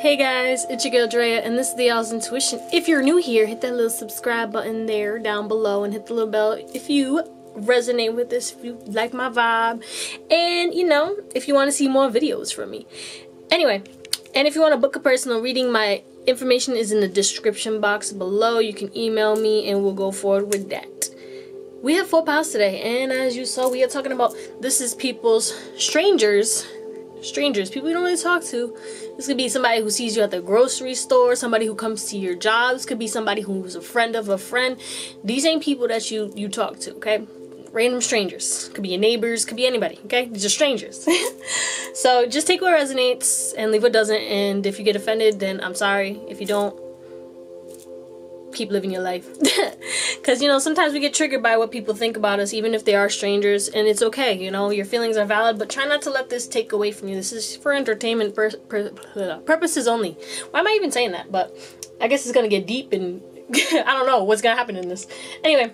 Hey guys, it's your girl Drea, and this is the Owlet's Intuition. If you're new here, hit that little subscribe button there down below and hit the little bell if you resonate with this, if you like my vibe, and you know, if you want to see more videos from me. Anyway, and if you want to book a personal reading, my information is in the description box below. You can email me and we'll go forward with that. We have 4 piles today, and as you saw, we are talking about this is people's strangers, people you don't really talk to. This could be somebody who sees you at the grocery store, somebody who comes to your job. This could be somebody who's a friend of a friend. These ain't people that you talk to, okay? Random strangers. Could be your neighbors, could be anybody, okay? These are strangers. So just take what resonates and leave what doesn't, and if you get offended, then I'm sorry. If you don't, keep living your life. Because, you know, sometimes we get triggered by what people think about us, even if they are strangers, and it's okay, you know, your feelings are valid, but try not to let this take away from you. This is for entertainment purposes only. Why am I even saying that? But I guess it's gonna get deep, and I don't know what's gonna happen in this. Anyway,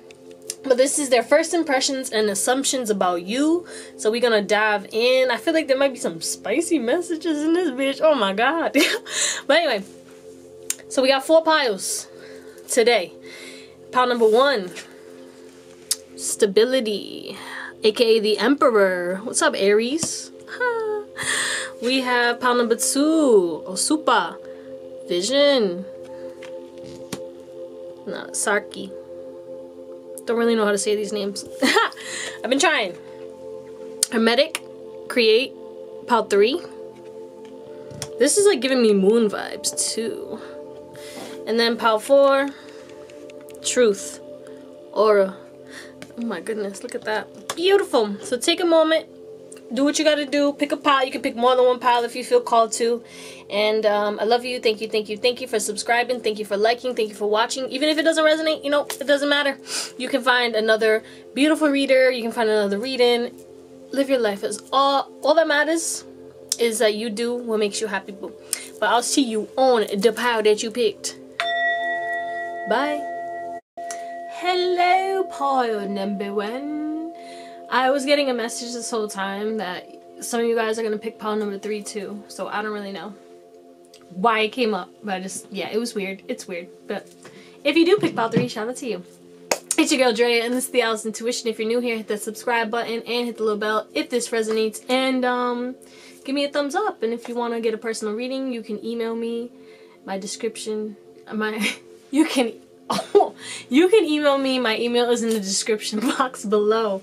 but this is their first impressions and assumptions about you, so we're gonna dive in. I feel like there might be some spicy messages in this bitch. Oh my god. But anyway, so we got 4 piles today. Pile number 1, stability, aka the Emperor. What's up, Aries? We have pile number 2, Osupa, vision. No, Sarki. Don't really know how to say these names. I've been trying. Hermetic, create, pile 3. This is like giving me moon vibes too. And then pile 4, truth, aura. Oh my goodness, look at that. Beautiful. So take a moment, do what you gotta do, pick a pile. You can pick more than 1 pile if you feel called to. And I love you. Thank you for subscribing. Thank you for liking. Thank you for watching. Even if it doesn't resonate, you know, it doesn't matter. You can find another beautiful reader. You can find another reading. Live your life. As all that matters is that you do what makes you happy, boo. But I'll see you on the pile that you picked. Bye. Hello, pile number 1. I was getting a message this whole time that some of you guys are gonna pick pile number 3 too, so I don't really know why it came up, but yeah, it was weird. It's weird, but if you do pick pile 3, shout out to you. It's your girl Drea, and this is the Owlet's Intuition. If you're new here, hit that subscribe button and hit the little bell if this resonates, and give me a thumbs up. And if you want to get a personal reading, you can email me. My description, you can email me. My email is in the description box below.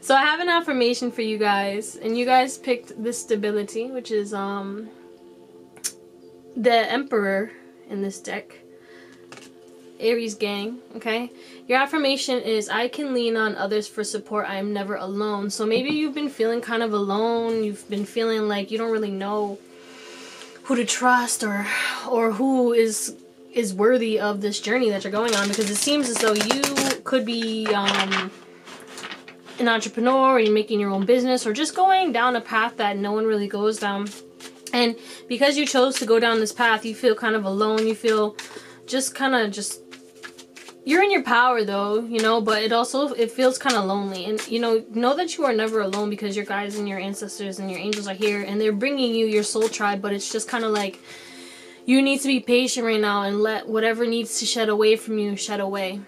So I have an affirmation for you guys, and you guys picked this stability, which is the Emperor in this deck. Aries gang, okay? Your affirmation is, I can lean on others for support. I am never alone. So maybe you've been feeling kind of alone. You've been feeling like you don't really know who to trust or who is worthy of this journey that you're going on, because it seems as though you could be an entrepreneur, or you're making your own business, or just going down a path that no one really goes down. And because you chose to go down this path, you feel kind of alone. You feel you're in your power though, you know, but it feels kind of lonely. And you know that you are never alone, because your guides and your ancestors and your angels are here, and they're bringing you your soul tribe. But it's just kind of like you need to be patient right now and let whatever needs to shed away from you shed away.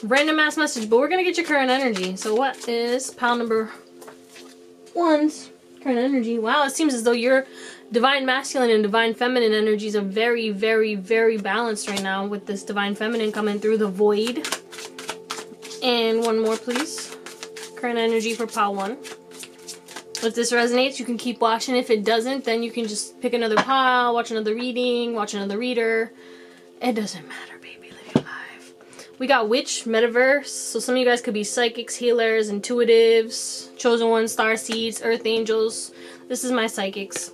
Random ass message, but we're gonna get your current energy. So what is pile number 1's current energy? Wow, it seems as though your divine masculine and divine feminine energies are very, very, very balanced right now, with this divine feminine coming through the void. And one more, please. Current energy for pile 1. If this resonates, you can keep watching. If it doesn't, then you can just pick another pile, watch another reading, watch another reader. It doesn't matter, baby. Live your life. We got Witch, Metaverse. So some of you guys could be psychics, healers, intuitives, chosen ones, star seeds, earth angels. This is my psychics.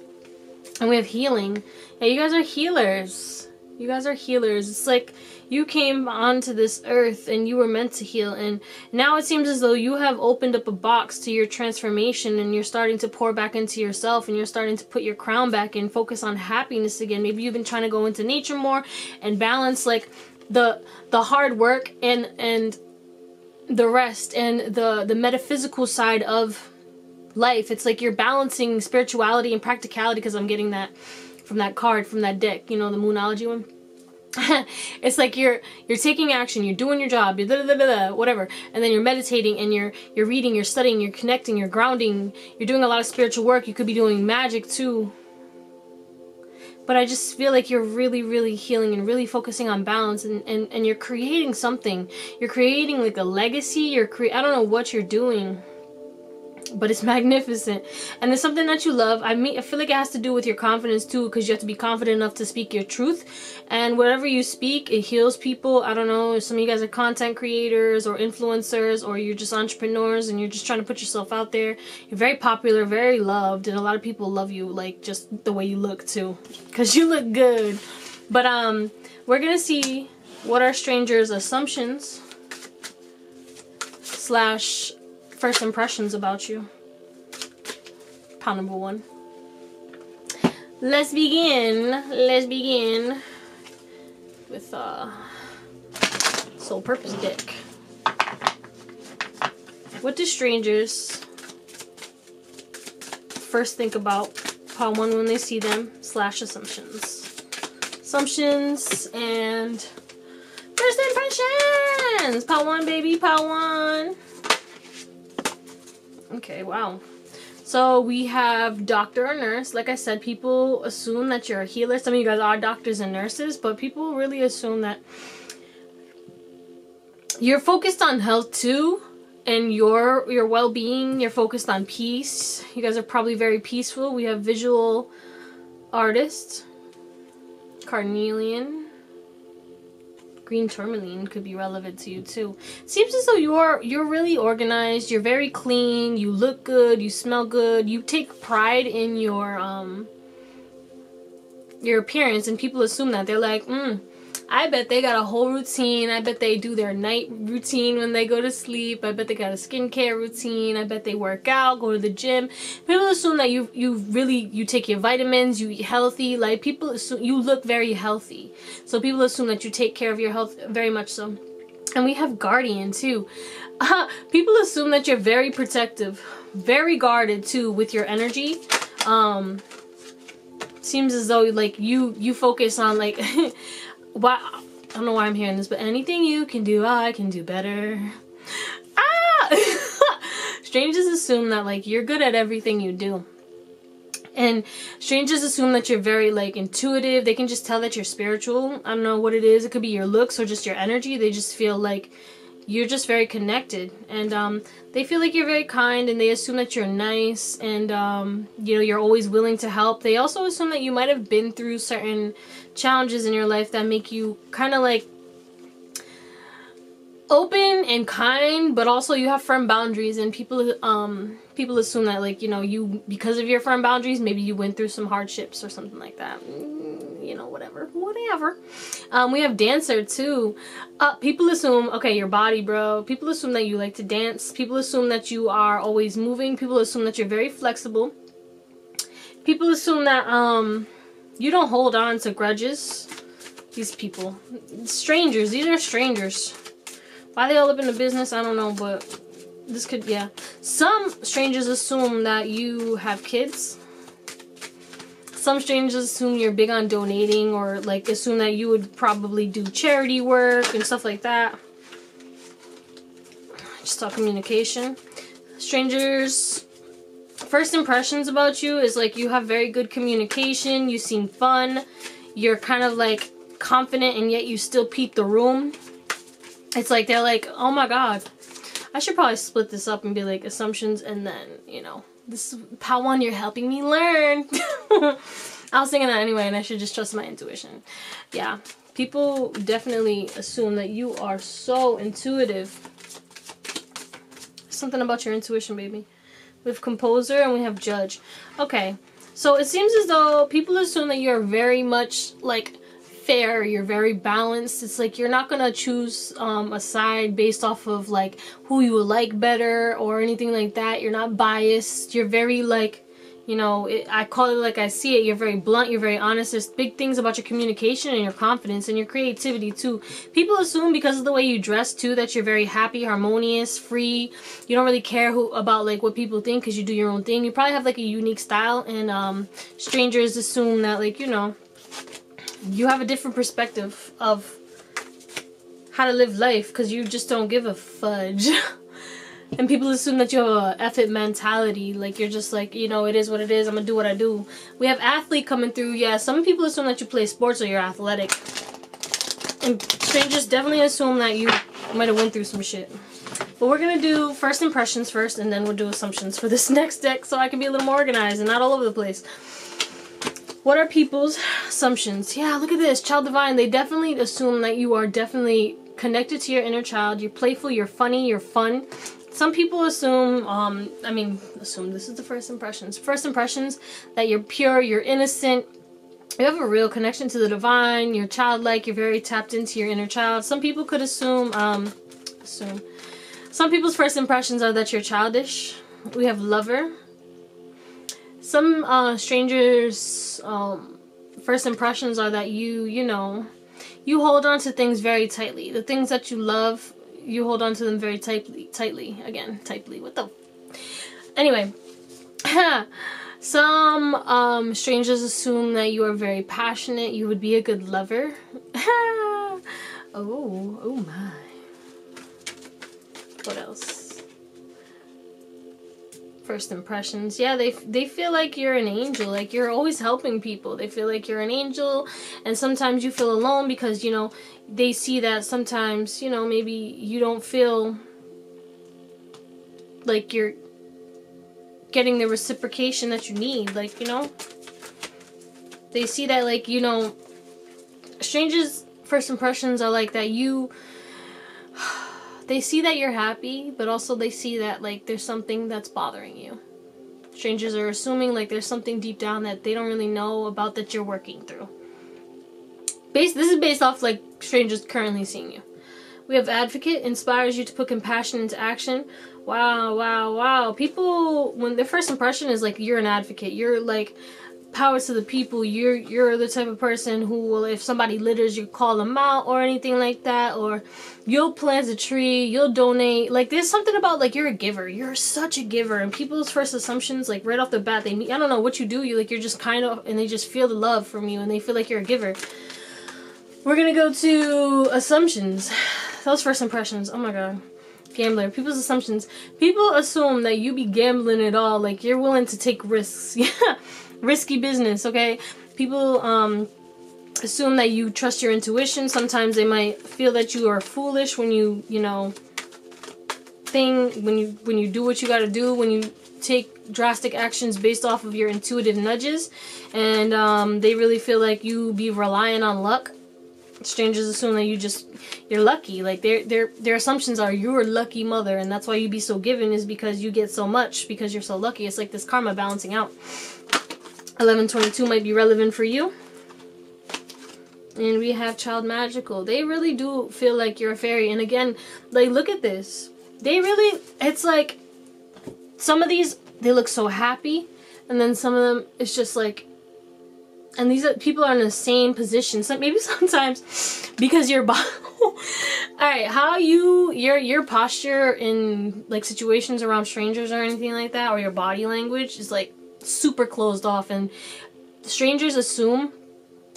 And we have healing. Yeah, you guys are healers. You guys are healers. It's like you came onto this earth and you were meant to heal, and now it seems as though you have opened up a box to your transformation, and you're starting to pour back into yourself, and you're starting to put your crown back and focus on happiness again. Maybe you've been trying to go into nature more and balance like the hard work and the rest and the metaphysical side of life. It's like you're balancing spirituality and practicality, because I'm getting that from that card, from that deck, you know, the Moonology one. It's like you're taking action, you're doing your job, you're whatever, and then you're meditating and you're reading, you're studying, you're connecting, you're grounding, you're doing a lot of spiritual work. You could be doing magic too. But I just feel like you're really, really healing and really focusing on balance, and you're creating something. You're creating like a legacy. I don't know what you're doing, but it's magnificent, and it's something that you love. I feel like it has to do with your confidence too, because you have to be confident enough to speak your truth, and whatever you speak, it heals people. I don't know, some of you guys are content creators or influencers, or you're just entrepreneurs and you're just trying to put yourself out there. You're very popular, very loved, and a lot of people love you, like just the way you look too, because you look good. But we're gonna see what our strangers' assumptions / first impressions about you. Pile number 1. Let's begin with Soul Purpose deck. What do strangers first think about pile 1 when they see them / assumptions? Assumptions and first impressions. Pile 1, baby, pile 1. Okay, wow. So we have doctor or nurse. Like I said, people assume that you're a healer. Some of you guys are doctors and nurses, but people really assume that you're focused on health too, and your well-being. You're focused on peace. You guys are probably very peaceful. We have visual artist, carnelian. Green tourmaline could be relevant to you too. Seems as though you're really organized, you're very clean, you look good, you smell good, you take pride in your appearance, and people assume that. They're like, I bet they got a whole routine. I bet they do their night routine when they go to sleep. I bet they got a skincare routine. I bet they work out, go to the gym. People assume that you take your vitamins, you eat healthy. Like, people assume you look very healthy. So people assume that you take care of your health very much so. And we have guardian too. People assume that you're very protective, very guarded too with your energy. Seems as though like you focus on like why, I don't know why I'm hearing this, but anything you can do, I can do better. Strangers assume that like you're good at everything you do. And strangers assume that you're very like intuitive. They can just tell that you're spiritual. I don't know what it is. It could be your looks or just your energy. They just feel like you're just very connected, and they feel like you're very kind, and they assume that you're nice, and you know, you're always willing to help. They also assume that you might have been through certain challenges in your life that make you kind of like open and kind, but also you have firm boundaries, and people assume that, like, you know, because of your firm boundaries, maybe you went through some hardships or something like that. You know, whatever. We have dancer too. People assume, okay, your body, bro. People assume that you like to dance. People assume that you are always moving. People assume that you're very flexible. People assume that you don't hold on to grudges. These people, strangers. These are strangers. Why they all up in the business, I don't know, but this could, yeah. Some strangers assume that you have kids. Some strangers assume you're big on donating, or like assume that you would probably do charity work and stuff like that. Just talk communication. Strangers' first impressions about you is like you have very good communication. You seem fun. You're kind of like confident, and yet you still peep the room. It's like they're like, oh my god, I should probably split this up and be like assumptions, and then, you know, this is pile 1, you're helping me learn. I was thinking that anyway, and I should just trust my intuition. Yeah, people definitely assume that you are so intuitive. Something about your intuition, baby. We have composer and we have judge. Okay, so it seems as though people assume that you're very much like fair, you're very balanced. It's like you're not gonna choose a side based off of like who you would like better or anything like that. You're not biased. You're very like, You know, I call it like I see it. You're very blunt. You're very honest. There's big things about your communication and your confidence and your creativity too. People assume because of the way you dress too that you're very happy, harmonious, free. You don't really care about like what people think because you do your own thing. You probably have like a unique style, and strangers assume that, like, you know, you have a different perspective of how to live life because you just don't give a fudge. And people assume that you have a F it mentality. Like, you're just like, you know, it is what it is. I'm gonna do what I do. We have athlete coming through. Yeah, some people assume that you play sports or you're athletic. And strangers definitely assume that you might have went through some shit. But we're gonna do first impressions first, and then we'll do assumptions for this next deck so I can be a little more organized and not all over the place. What are people's assumptions? Yeah, look at this. Child divine. They definitely assume that you are definitely connected to your inner child. You're playful, you're funny, you're fun. Some people assume, this is the first impressions. First impressions that you're pure, you're innocent, you have a real connection to the divine, you're childlike, you're very tapped into your inner child. Some people could assume, some people's first impressions are that you're childish. We have lover. Some strangers' first impressions are that you know, you hold on to things very tightly. The things that you love, you hold on to them very tightly. Again, tightly. What the? Anyway, some strangers assume that you are very passionate. You would be a good lover. Oh my. What else? First impressions. Yeah, they feel like you're an angel. Like, you're always helping people. They feel like you're an angel, and sometimes you feel alone because, you know, they see that sometimes, you know, maybe you don't feel like you're getting the reciprocation that you need. Like, you know, they see that, like, you know, strangers' first impressions are like that they see that you're happy, but also they see that, like, there's something that's bothering you. Strangers are assuming, like, there's something deep down that they don't really know about that you're working through. This is based off, like, strangers currently seeing you. We have advocate, inspires you to put compassion into action. Wow, wow, wow. People, when their first impression is, like, you're an advocate. You're, like, power to the people. You're the type of person who will, if somebody litters, you call them out or anything like that, or you'll plant a tree, you'll donate. Like, there's something about, like, you're a giver. You're such a giver, and people's first assumptions, like, right off the bat, I don't know what you do, you're just kind of, and they just feel the love from you, and they feel like you're a giver. We're gonna go to assumptions. Those first impressions, oh my god. Gambler. People's assumptions. People assume that you be gambling at all, like, you're willing to take risks. Yeah. Risky business, okay? People assume that you trust your intuition. Sometimes they might feel that you are foolish when you know, when you do what you gotta do, when you take drastic actions based off of your intuitive nudges, and they really feel like you be relying on luck. Strangers assume that you're lucky. Like, their assumptions are you're a lucky mother, and that's why you be so given, is because you get so much because you're so lucky. It's like this karma balancing out. 1122 might be relevant for you. And we have child magical. They really do feel like you're a fairy. And again, like, look at this. They really, it's like, some of these, they look so happy. And then some of them, it's just like, and these people are in the same position. So maybe sometimes because your body, alright, how your posture in, like, situations around strangers or anything like that, or your body language is, like, super closed off, and strangers assume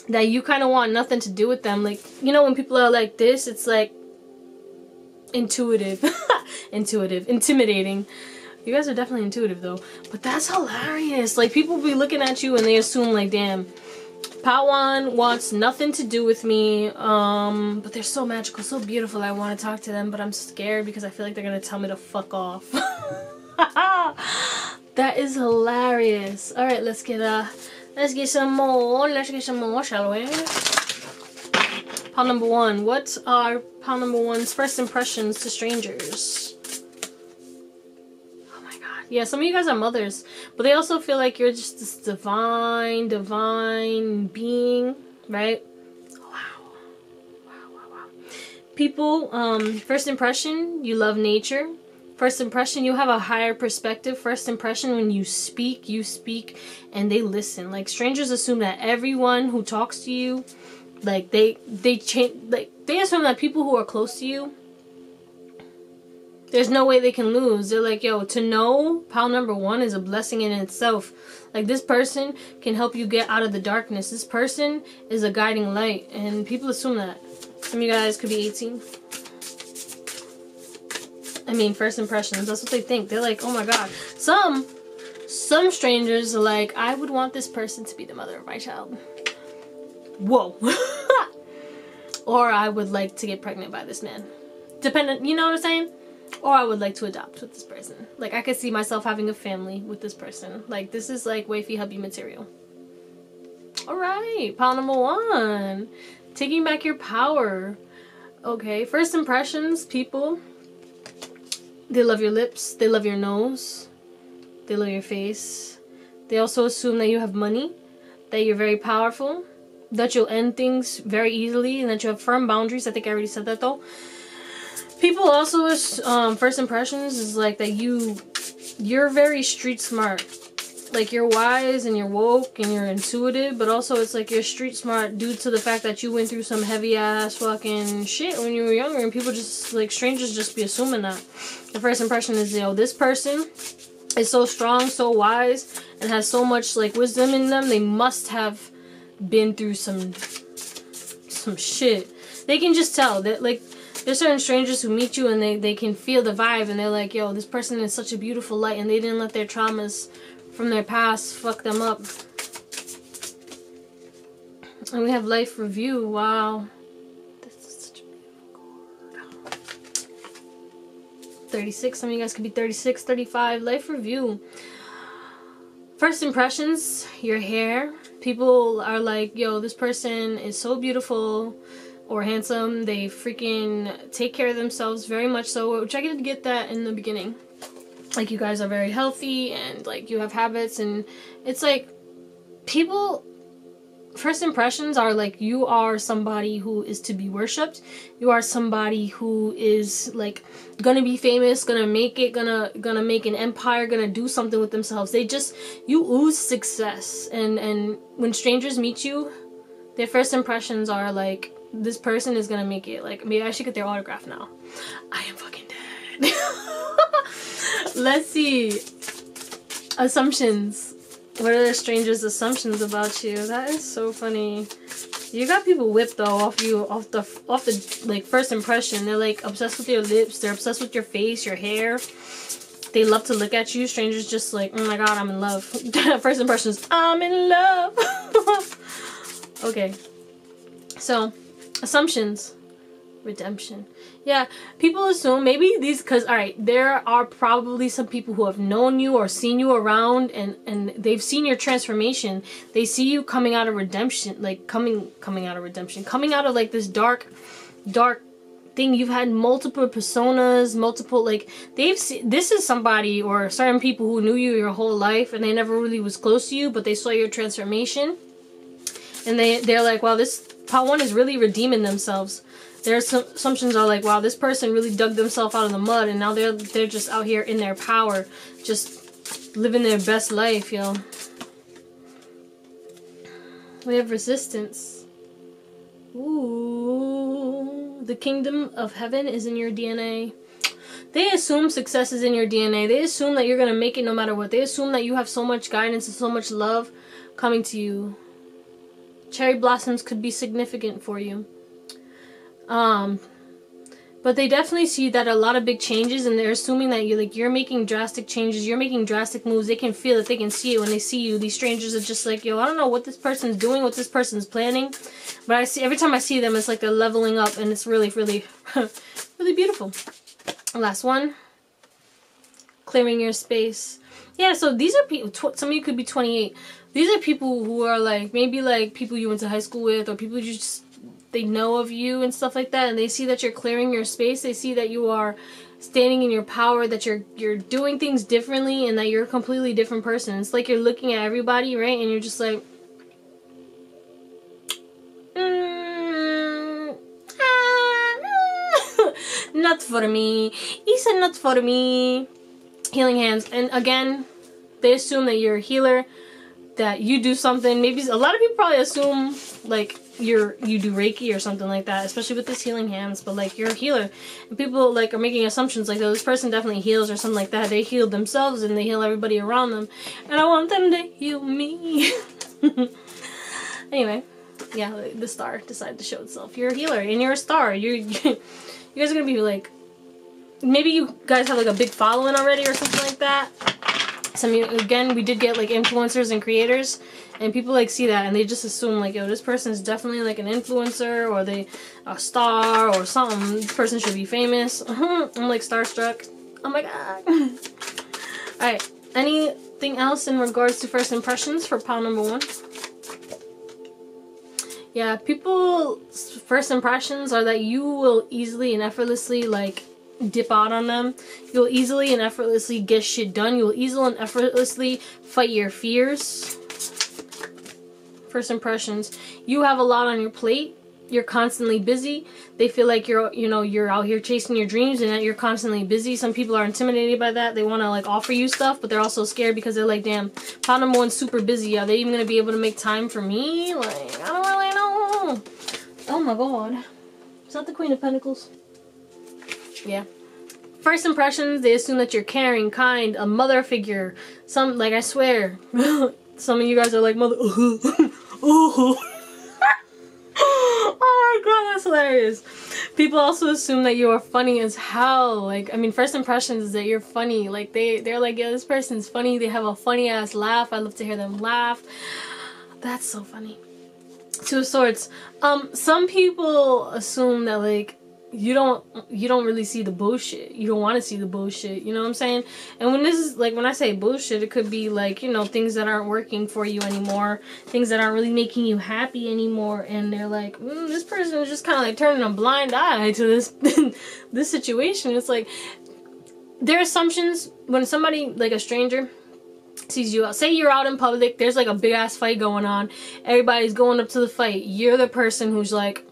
that you kind of want nothing to do with them. Like, you know, when people are like this, it's like intuitive. Intimidating. You guys are definitely intuitive though, but that's hilarious. Like, people be looking at you and they assume, like, damn, Pawan wants nothing to do with me, but they're so magical, so beautiful. I want to talk to them, but I'm scared because I feel like they're gonna tell me to fuck off. That is hilarious. All right, let's get some more. Let's get some more, shall we? Pile number one. What are pile number one's first impressions to strangers? Oh my god. Yeah, some of you guys are mothers, but they also feel like you're just this divine being, right? Wow. Wow. People, first impression, you love nature. First impression, you have a higher perspective. First impression, when you speak and they listen. Like, strangers assume that everyone who talks to you, like, they change, like, they assume that people who are close to you, there's no way they can lose. They're like, yo, to know pal number one is a blessing in itself. Like, this person can help you get out of the darkness. This person is a guiding light. And people assume that. Some of you guys could be 18. I mean, first impressions. That's what they think. They're like, oh my god. Some strangers are like, I would want this person to be the mother of my child. Whoa. Or I would like to get pregnant by this man. Dependent, you know what I'm saying? Or I would like to adopt with this person. Like, I could see myself having a family with this person. Like, this is like wifey hubby material. Alright, pile number one. Taking back your power. Okay, first impressions, people. They love your lips. They love your nose. They love your face. They also assume that you have money. That you're very powerful. That you'll end things very easily. And that you have firm boundaries. I think I already said that though. People also, first impressions is like that you're very street smart. Like, you're wise and you're woke and you're intuitive, but also it's like you're street smart due to the fact that you went through some heavy ass fucking shit when you were younger, and people just, like, strangers just be assuming that. The first impression is, yo, this person is so strong, so wise, and has so much, like, wisdom in them. They must have been through some shit. They can just tell that, like, there's certain strangers who meet you and they can feel the vibe, and they're like, yo, this person is such a beautiful light, and they didn't let their traumas from their past fuck them up. And we have life review. Wow. This is such a beautiful card. 36. Some of you guys could be 36, 35. Life review. First impressions, your hair. People are like, yo, this person is so beautiful or handsome. They freaking take care of themselves very much so, which I did get that in the beginning. Like, you guys are very healthy and, like, you have habits, and it's like, people, first impressions are like, you are somebody who is to be worshipped. You are somebody who is, like, gonna be famous, gonna make it, gonna make an empire, gonna do something with themselves. You ooze success. And when strangers meet you, their first impressions are like, this person is gonna make it. Like, maybe I should get their autograph now. I am fucking dead. Let's see. Assumptions. What are the strangers' assumptions about you? That is so funny. You got people whipped though off the like first impression. They're like obsessed with your lips. They're obsessed with your face, your hair. They love to look at you. Strangers just like, oh my god, I'm in love. First impressions, I'm in love. Okay. So, assumptions. Redemption. Yeah, people assume maybe these, because alright, there are probably some people who have known you or seen you around, and they've seen your transformation. They see you coming out of redemption, like coming out of redemption, coming out of like this dark thing. You've had multiple personas, multiple, like, they've seen, this is somebody or certain people who knew you your whole life and they never really was close to you, but they saw your transformation and they're like, wow, this part one is really redeeming themselves. Their assumptions are like, wow, this person really dug themselves out of the mud, and now they're just out here in their power, just living their best life, yo. We have resistance. Ooh, the kingdom of heaven is in your DNA. They assume success is in your DNA. They assume that you're gonna make it no matter what. They assume that you have so much guidance and so much love coming to you. Cherry blossoms could be significant for you. But they definitely see that a lot of big changes, and they're assuming that you're making drastic changes, you're making drastic moves. They can feel it, they can see it when they see you. These strangers are just like, yo, I don't know what this person's doing, what this person's planning, but I see, every time I see them, it's like they're leveling up, and it's really, really, really beautiful. Last one. Clearing your space. Yeah, so these are people, some of you could be 28. These are people who are like, maybe like people you went to high school with, or people you just, they know of you and stuff like that, and they see that you're clearing your space. They see that you are standing in your power, that you're doing things differently, and that you're a completely different person. It's like you're looking at everybody, right, and you're just like, nothing not for me. He said not for me. Healing hands. And again, they assume that you're a healer, that you do something. Maybe a lot of people probably assume like you do Reiki or something like that, especially with this healing hands, but like you're a healer. And people like are making assumptions like, oh, this person definitely heals or something like that. They healed themselves and they heal everybody around them. And I want them to heal me. Anyway, yeah, the star decided to show itself. You're a healer and you're a star. You guys are gonna be like, maybe you guys have like a big following already or something like that. Some, again, we did get like influencers and creators, and people like see that and they just assume like, yo, this person is definitely like an influencer or they a star or something. This person should be famous. I'm like starstruck. Oh my god. Alright, anything else in regards to first impressions for pile number 1? Yeah, people's first impressions are that you will easily and effortlessly like dip out on them. You'll easily and effortlessly get shit done. You'll easily and effortlessly fight your fears. First impressions. You have a lot on your plate. You're constantly busy. They feel like you're out here chasing your dreams and that you're constantly busy. Some people are intimidated by that. They want to like offer you stuff, but they're also scared because they're like, damn, pile number 1's super busy. Are they even going to be able to make time for me? Like, I don't really know. Oh my god. Is that the Queen of Pentacles? Yeah. First impressions, they assume that you're caring, kind, a mother figure. Some, like, I swear, some of you guys are like, mother. Oh my god, that's hilarious. People also assume that you are funny as hell. Like, I mean, first impressions is that you're funny. Like, they're like, yeah, this person's funny. They have a funny ass laugh. I love to hear them laugh. That's so funny. Two of Swords. Some people assume that like you don't really see the bullshit. You don't want to see the bullshit. You know what I'm saying? And when this is like, when I say bullshit, it could be like, you know, things that aren't working for you anymore, things that aren't really making you happy anymore, and they're like, this person is just kind of like turning a blind eye to this this situation. It's like their assumptions when somebody like a stranger sees you out. Say you're out in public, there's like a big ass fight going on, everybody's going up to the fight, you're the person who's like,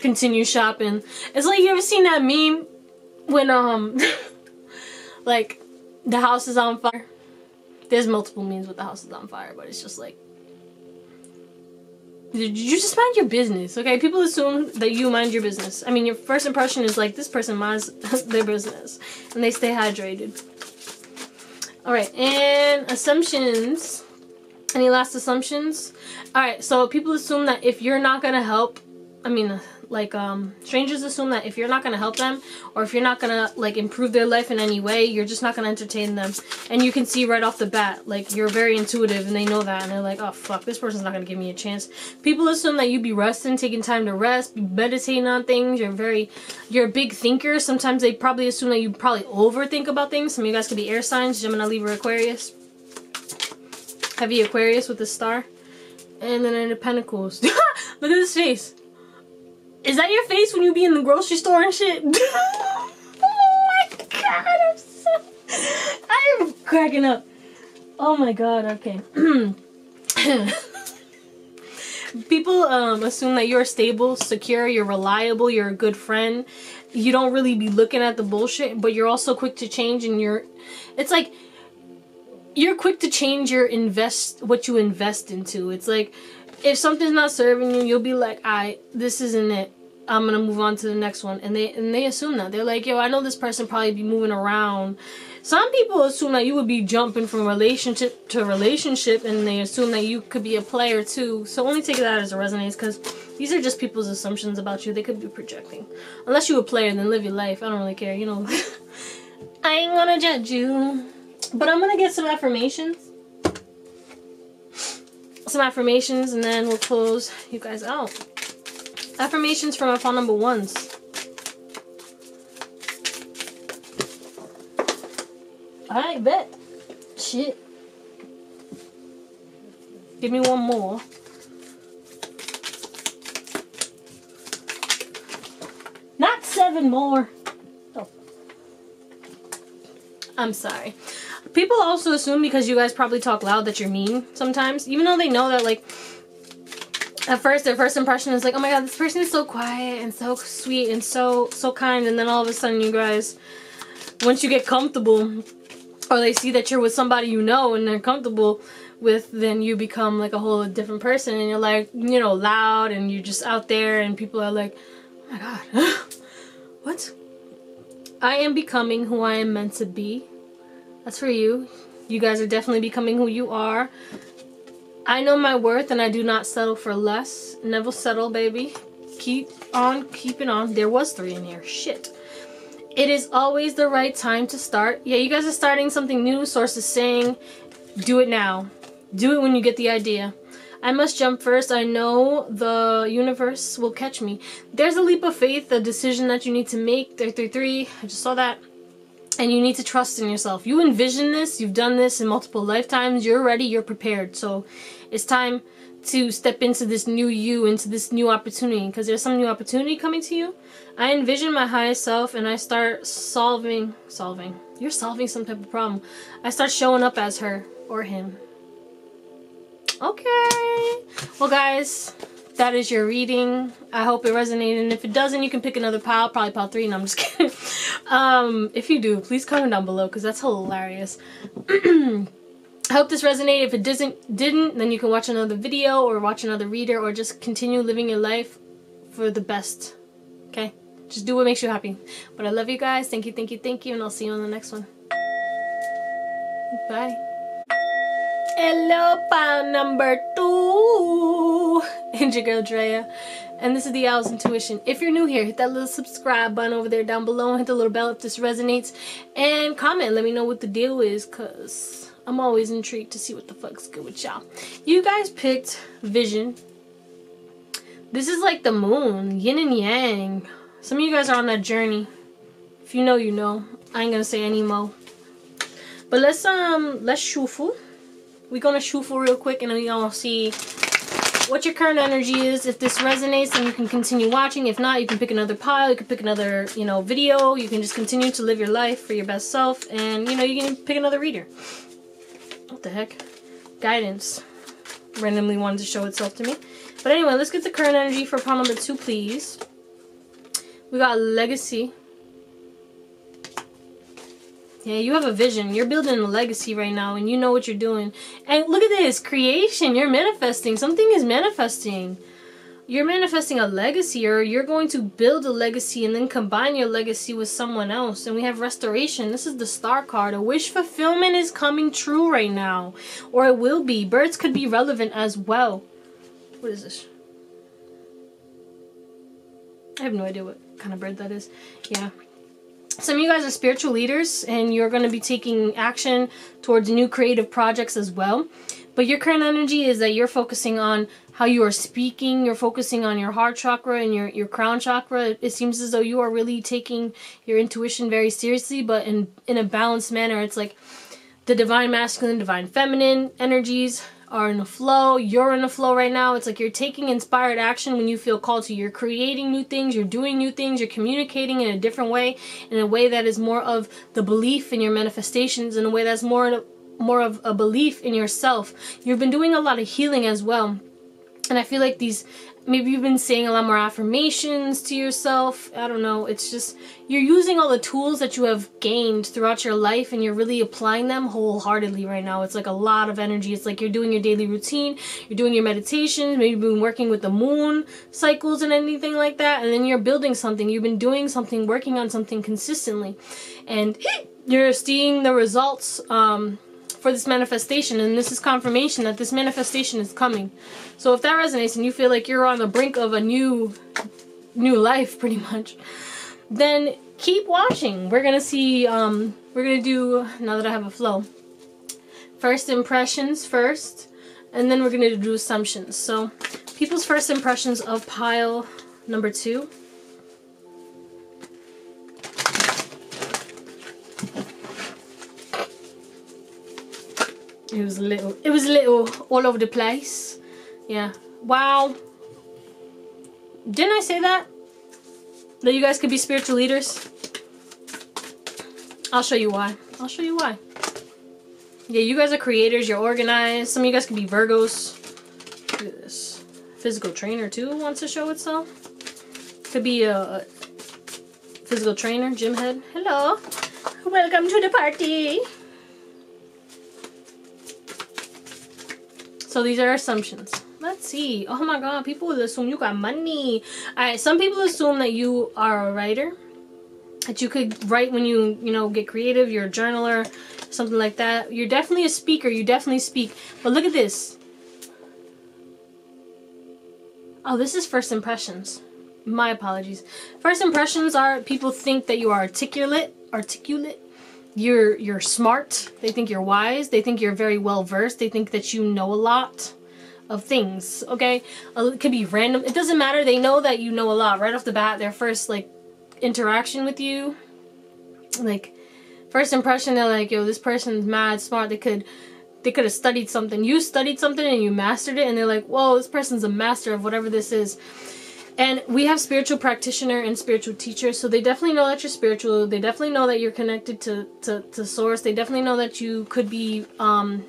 continue shopping. It's like, you ever seen that meme when like the house is on fire? There's multiple memes with the house is on fire, but it's just like, you just mind your business, okay? People assume that you mind your business. I mean, your first impression is like, this person minds their business and they stay hydrated. Alright, and assumptions. Any last assumptions? Alright, so people assume that if you're not gonna help, I mean, like, strangers assume that if you're not gonna help them, or if you're not gonna, like, improve their life in any way, you're just not gonna entertain them. And you can see right off the bat, like, you're very intuitive, and they know that, and they're like, oh, fuck, this person's not gonna give me a chance. People assume that you be resting, taking time to rest, be meditating on things, you're a big thinker. Sometimes they probably assume that you probably overthink about things. Some of you guys could be air signs, Gemini, Libra, Aquarius. Heavy Aquarius with the star. And then in the Pentacles. Look at this face. Is that your face when you be in the grocery store and shit? Oh my god, I am cracking up. Oh my god, okay. People assume that you're stable, secure, you're reliable, you're a good friend. You don't really be looking at the bullshit, but you're also quick to change, and it's like, you're quick to change what you invest into. It's like, if something's not serving you, you'll be like, this isn't it. I'm gonna move on to the next one. And they assume that. They're like, yo, I know this person probably be moving around. Some people assume that you would be jumping from relationship to relationship, and they assume that you could be a player too. So only take that as it resonates, because these are just people's assumptions about you. They could be projecting. Unless you're a player, then live your life. I don't really care, you know. I ain't gonna judge you. But I'm gonna get some affirmations. Some affirmations, and then we'll close you guys out. Affirmations from my phone number 1s. Alright, bet. Shit. Give me one more. Not 7 more. Oh. I'm sorry. People also assume, because you guys probably talk loud, that you're mean sometimes. Even though they know that, like, at first, their first impression is like, oh my god, this person is so quiet and so sweet and so kind, and then all of a sudden, you guys, once you get comfortable, or they see that you're with somebody you know and they're comfortable with, then you become like a whole different person, and you're like, you know, loud, and you're just out there, and people are like, oh my god, what? I am becoming who I am meant to be. That's for you. You guys are definitely becoming who you are. I know my worth, and I do not settle for less. Never settle, baby. Keep on keeping on. There was 3 in here. Shit. It is always the right time to start. Yeah, you guys are starting something new. Source is saying, do it now. Do it when you get the idea. I must jump first. I know the universe will catch me. There's a leap of faith, a decision that you need to make. 333. I just saw that. And you need to trust in yourself. You envision this. You've done this in multiple lifetimes. You're ready. You're prepared. So it's time to step into this new you, into this new opportunity. Because there's some new opportunity coming to you. I envision my highest self, and I start solving. You're solving some type of problem. I start showing up as her or him. Okay. Well, guys, that is your reading. I hope it resonated, and if it doesn't, you can pick another pile, probably pile 3. No, I'm just kidding. If you do, please comment down below, because that's hilarious. I hope this resonated. If it didn't, then you can watch another video or watch another reader, or just continue living your life for the best. Okay? Just do what makes you happy. But I love you guys. Thank you, thank you, thank you, and I'll see you on the next one. Bye. Hello, pile number 2. And your girl Drea. And this is the Owl's Intuition. If you're new here, hit that little subscribe button over there down below. Hit the little bell if this resonates. And comment. Let me know what the deal is, because I'm always intrigued to see what the fuck's good with y'all. You guys picked Vision. This is like the moon. Yin and yang. Some of you guys are on that journey. If you know, you know. I ain't gonna say any more. But let's shuffle. We're gonna shuffle real quick, and then we're gonna see what your current energy is. If this resonates, then you can continue watching. If not, you can pick another pile. You can pick another, you know, video. You can just continue to live your life for your best self, and you know, you can pick another reader. What the heck? Guidance randomly wanted to show itself to me. But anyway, let's get the current energy for pile number 2, please. We got legacy. Yeah, you have a vision. You're building a legacy right now, and you know what you're doing. And look at this. Creation. You're manifesting. Something is manifesting. You're manifesting a legacy, or you're going to build a legacy and then combine your legacy with someone else. And we have restoration. This is the star card. A wish fulfillment is coming true right now. Or it will be. Birds could be relevant as well. What is this? I have no idea what kind of bird that is. Yeah. Some of you guys are spiritual leaders, and you're going to be taking action towards new creative projects as well. But your current energy is that you're focusing on how you are speaking. You're focusing on your heart chakra and your crown chakra. It seems as though you are really taking your intuition very seriously, but in a balanced manner. It's like the divine masculine, divine feminine energies are in a flow. You're in a flow right now. It's like you're taking inspired action when you feel called to. You're creating new things. You're doing new things. You're communicating in a different way, in a way that is more of the belief in your manifestations, in a way that's more of a belief in yourself. You've been doing a lot of healing as well. And I feel like maybe you've been saying a lot more affirmations to yourself. I don't know. It's just, you're using all the tools that you have gained throughout your life, and you're really applying them wholeheartedly right now. It's like a lot of energy. It's like you're doing your daily routine. You're doing your meditations. Maybe you've been working with the moon cycles and anything like that. And then you're building something. You've been doing something, working on something consistently. And you're seeing the results for this manifestation, and this is confirmation that this manifestation is coming. So if that resonates and you feel like you're on the brink of a new life pretty much, then keep watching. We're gonna see, we're gonna do, now that I have a flow, first impressions first, and then we're gonna do assumptions. So people's first impressions of pile number 2. It was a little all over the place. Yeah. Wow. Didn't I say that? That you guys could be spiritual leaders? I'll show you why. I'll show you why. Yeah, you guys are creators. You're organized. Some of you guys could be Virgos. Look at this. physical trainer too wants to show itself. Could be a physical trainer, gym head. Hello. Welcome to the party. So these are assumptions. Let's see. Oh my god, people will assume you got money. Alright, some people assume that you are a writer. That you could write when you know, get creative. You're a journaler, something like that. You're definitely a speaker. You definitely speak. But look at this. Oh, this is first impressions. My apologies. First impressions are people think that you are articulate. You're smart. They think you're wise. They think you're very well versed. They think that you know a lot of things. Okay, it could be random. It doesn't matter. They know that you know a lot right off the bat. Their first like interaction with you, like first impression, they're like, yo, this person's mad smart. They could have studied something. You studied something and you mastered it, and they're like, whoa, this person's a master of whatever this is. And we have spiritual practitioner and spiritual teacher, so they definitely know that you're spiritual. They definitely know that you're connected to source. They definitely know that you could be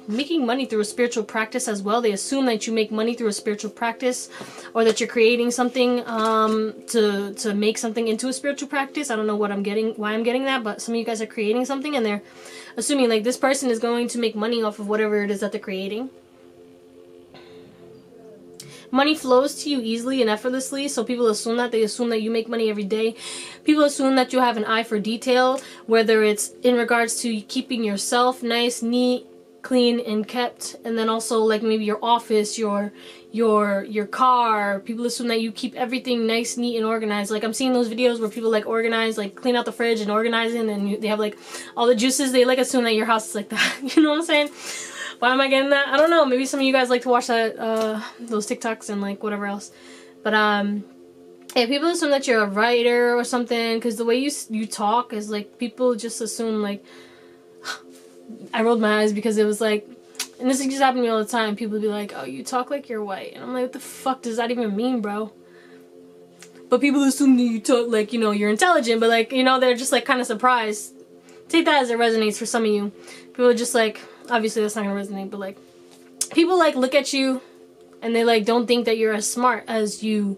making money through a spiritual practice as well. They assume that you make money through a spiritual practice, or that you're creating something to make something into a spiritual practice. I don't know why I'm getting that, but some of you guys are creating something and they're assuming like this person is going to make money off of whatever it is that they're creating. Money flows to you easily and effortlessly, so people assume that. They assume that you make money every day. People assume that you have an eye for detail, whether it's in regards to keeping yourself nice, neat, clean, and kept, and then also like maybe your office, your car. People assume that you keep everything nice, neat, and organized. Like I'm seeing those videos where people like organize, like clean out the fridge and organize it, and they have like all the juices. They like assume that your house is like that. You know what I'm saying? Why am I getting that? I don't know. Maybe some of you guys like to watch that, those TikToks and like whatever else. But yeah, people assume that you're a writer or something, because the way you talk is like people just assume like. I rolled my eyes because it was like, and this just happened to me all the time. People would be like, "Oh, you talk like you're white," and I'm like, "What the fuck does that even mean, bro?" But people assume that you talk like, you know, you're intelligent, but like, you know, they're just like kind of surprised. Take that as it resonates for some of you. People are just like. Obviously that's not gonna resonate, but like people like look at you and they like don't think that you're as smart as you.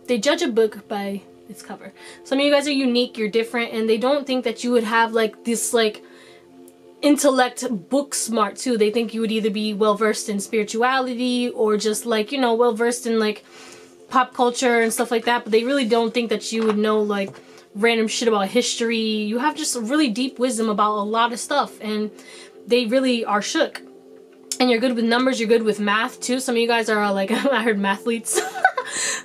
They judge a book by its cover. Some of you guys are unique, you're different, and they don't think that you would have like this like intellect book smart too. They think you would either be well versed in spirituality or just like, you know, well versed in like pop culture and stuff like that, but they really don't think that you would know like random shit about history. You have just a really deep wisdom about a lot of stuff, and they really are shook. And you're good with numbers, you're good with math too. Some of you guys are like, I heard mathletes.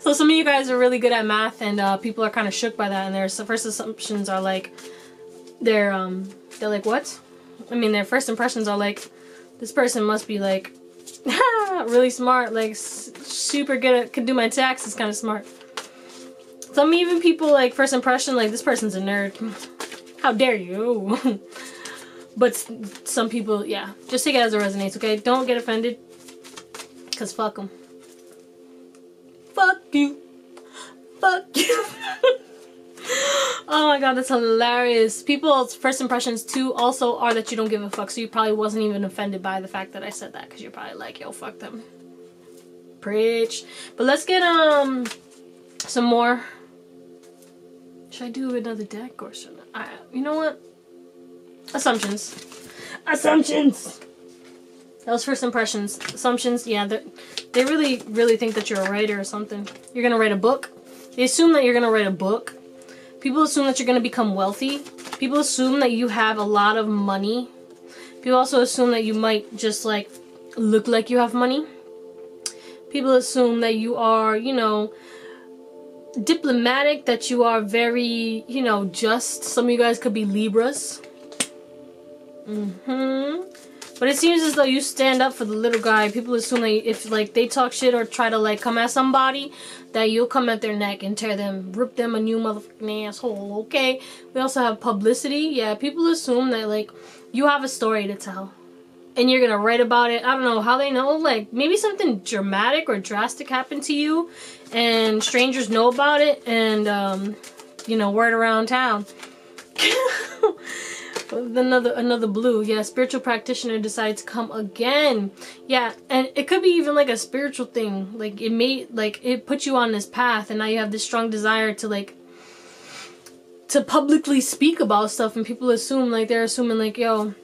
So some of you guys are really good at math, and people are kind of shook by that, and their first assumptions are like, they're like, what? I mean, their first impressions are like, this person must be like really smart, like super good at, can do my taxes, kind of smart. Some even people like first impression like, this person's a nerd. How dare you? But some people, yeah, just take it as it resonates, okay? Don't get offended, cause fuck them. Fuck you. Fuck you. Oh my god, that's hilarious. People's first impressions too also are that you don't give a fuck, so you probably wasn't even offended by the fact that I said that, because you're probably like, yo, fuck them. Preach. But let's get some more. Should I do another deck or should I? You know what? Assumptions. Assumptions! That was first impressions. Assumptions, yeah, they really think that you're a writer or something. You're gonna write a book. They assume that you're gonna write a book. People assume that you're gonna become wealthy. People assume that you have a lot of money. People also assume that you might just like look like you have money. People assume that you are, you know, diplomatic, that you are very, you know, just. Some of you guys could be Libras. But it seems as though you stand up for the little guy. People assume that if like they talk shit or try to like come at somebody, that you'll come at their neck and tear them, rip them a new motherfucking asshole, okay? We also have publicity. Yeah, people assume that like you have a story to tell and you're gonna write about it. I don't know how they know, like maybe something dramatic or drastic happened to you and strangers know about it, and you know, word around town. Another blue. Yeah, spiritual practitioner decided to come again. Yeah, and it could be even like a spiritual thing. Like it put you on this path, and now you have this strong desire to publicly speak about stuff, and people assume like they're assuming like, yo,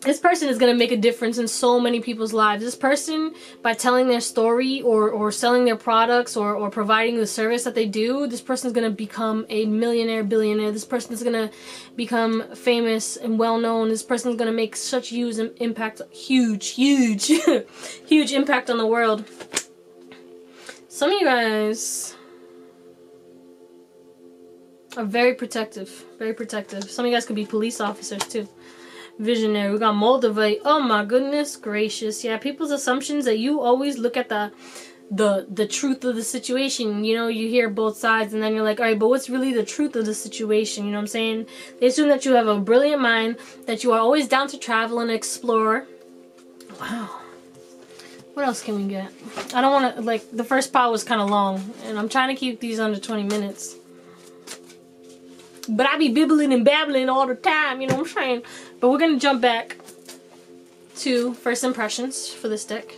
this person is going to make a difference in so many people's lives. This person, by telling their story or selling their products or providing the service that they do, this person is going to become a millionaire, billionaire. This person is going to become famous and well-known. This person is going to make such huge impact, huge impact on the world. Some of you guys are very protective, very protective. Some of you guys could be police officers too. Visionary. We got motivate. Oh my goodness gracious. Yeah, people's assumptions that you always look at the truth of the situation. You know, you hear both sides and then you're like, all right, but what's really the truth of the situation? You know what I'm saying? They assume that you have a brilliant mind, that you are always down to travel and explore. Wow. What else can we get? I don't want to, like, the first pile was kind of long and I'm trying to keep these under 20 minutes. But I be bibbling and babbling all the time, you know what I'm saying? But we're going to jump back to first impressions for this deck.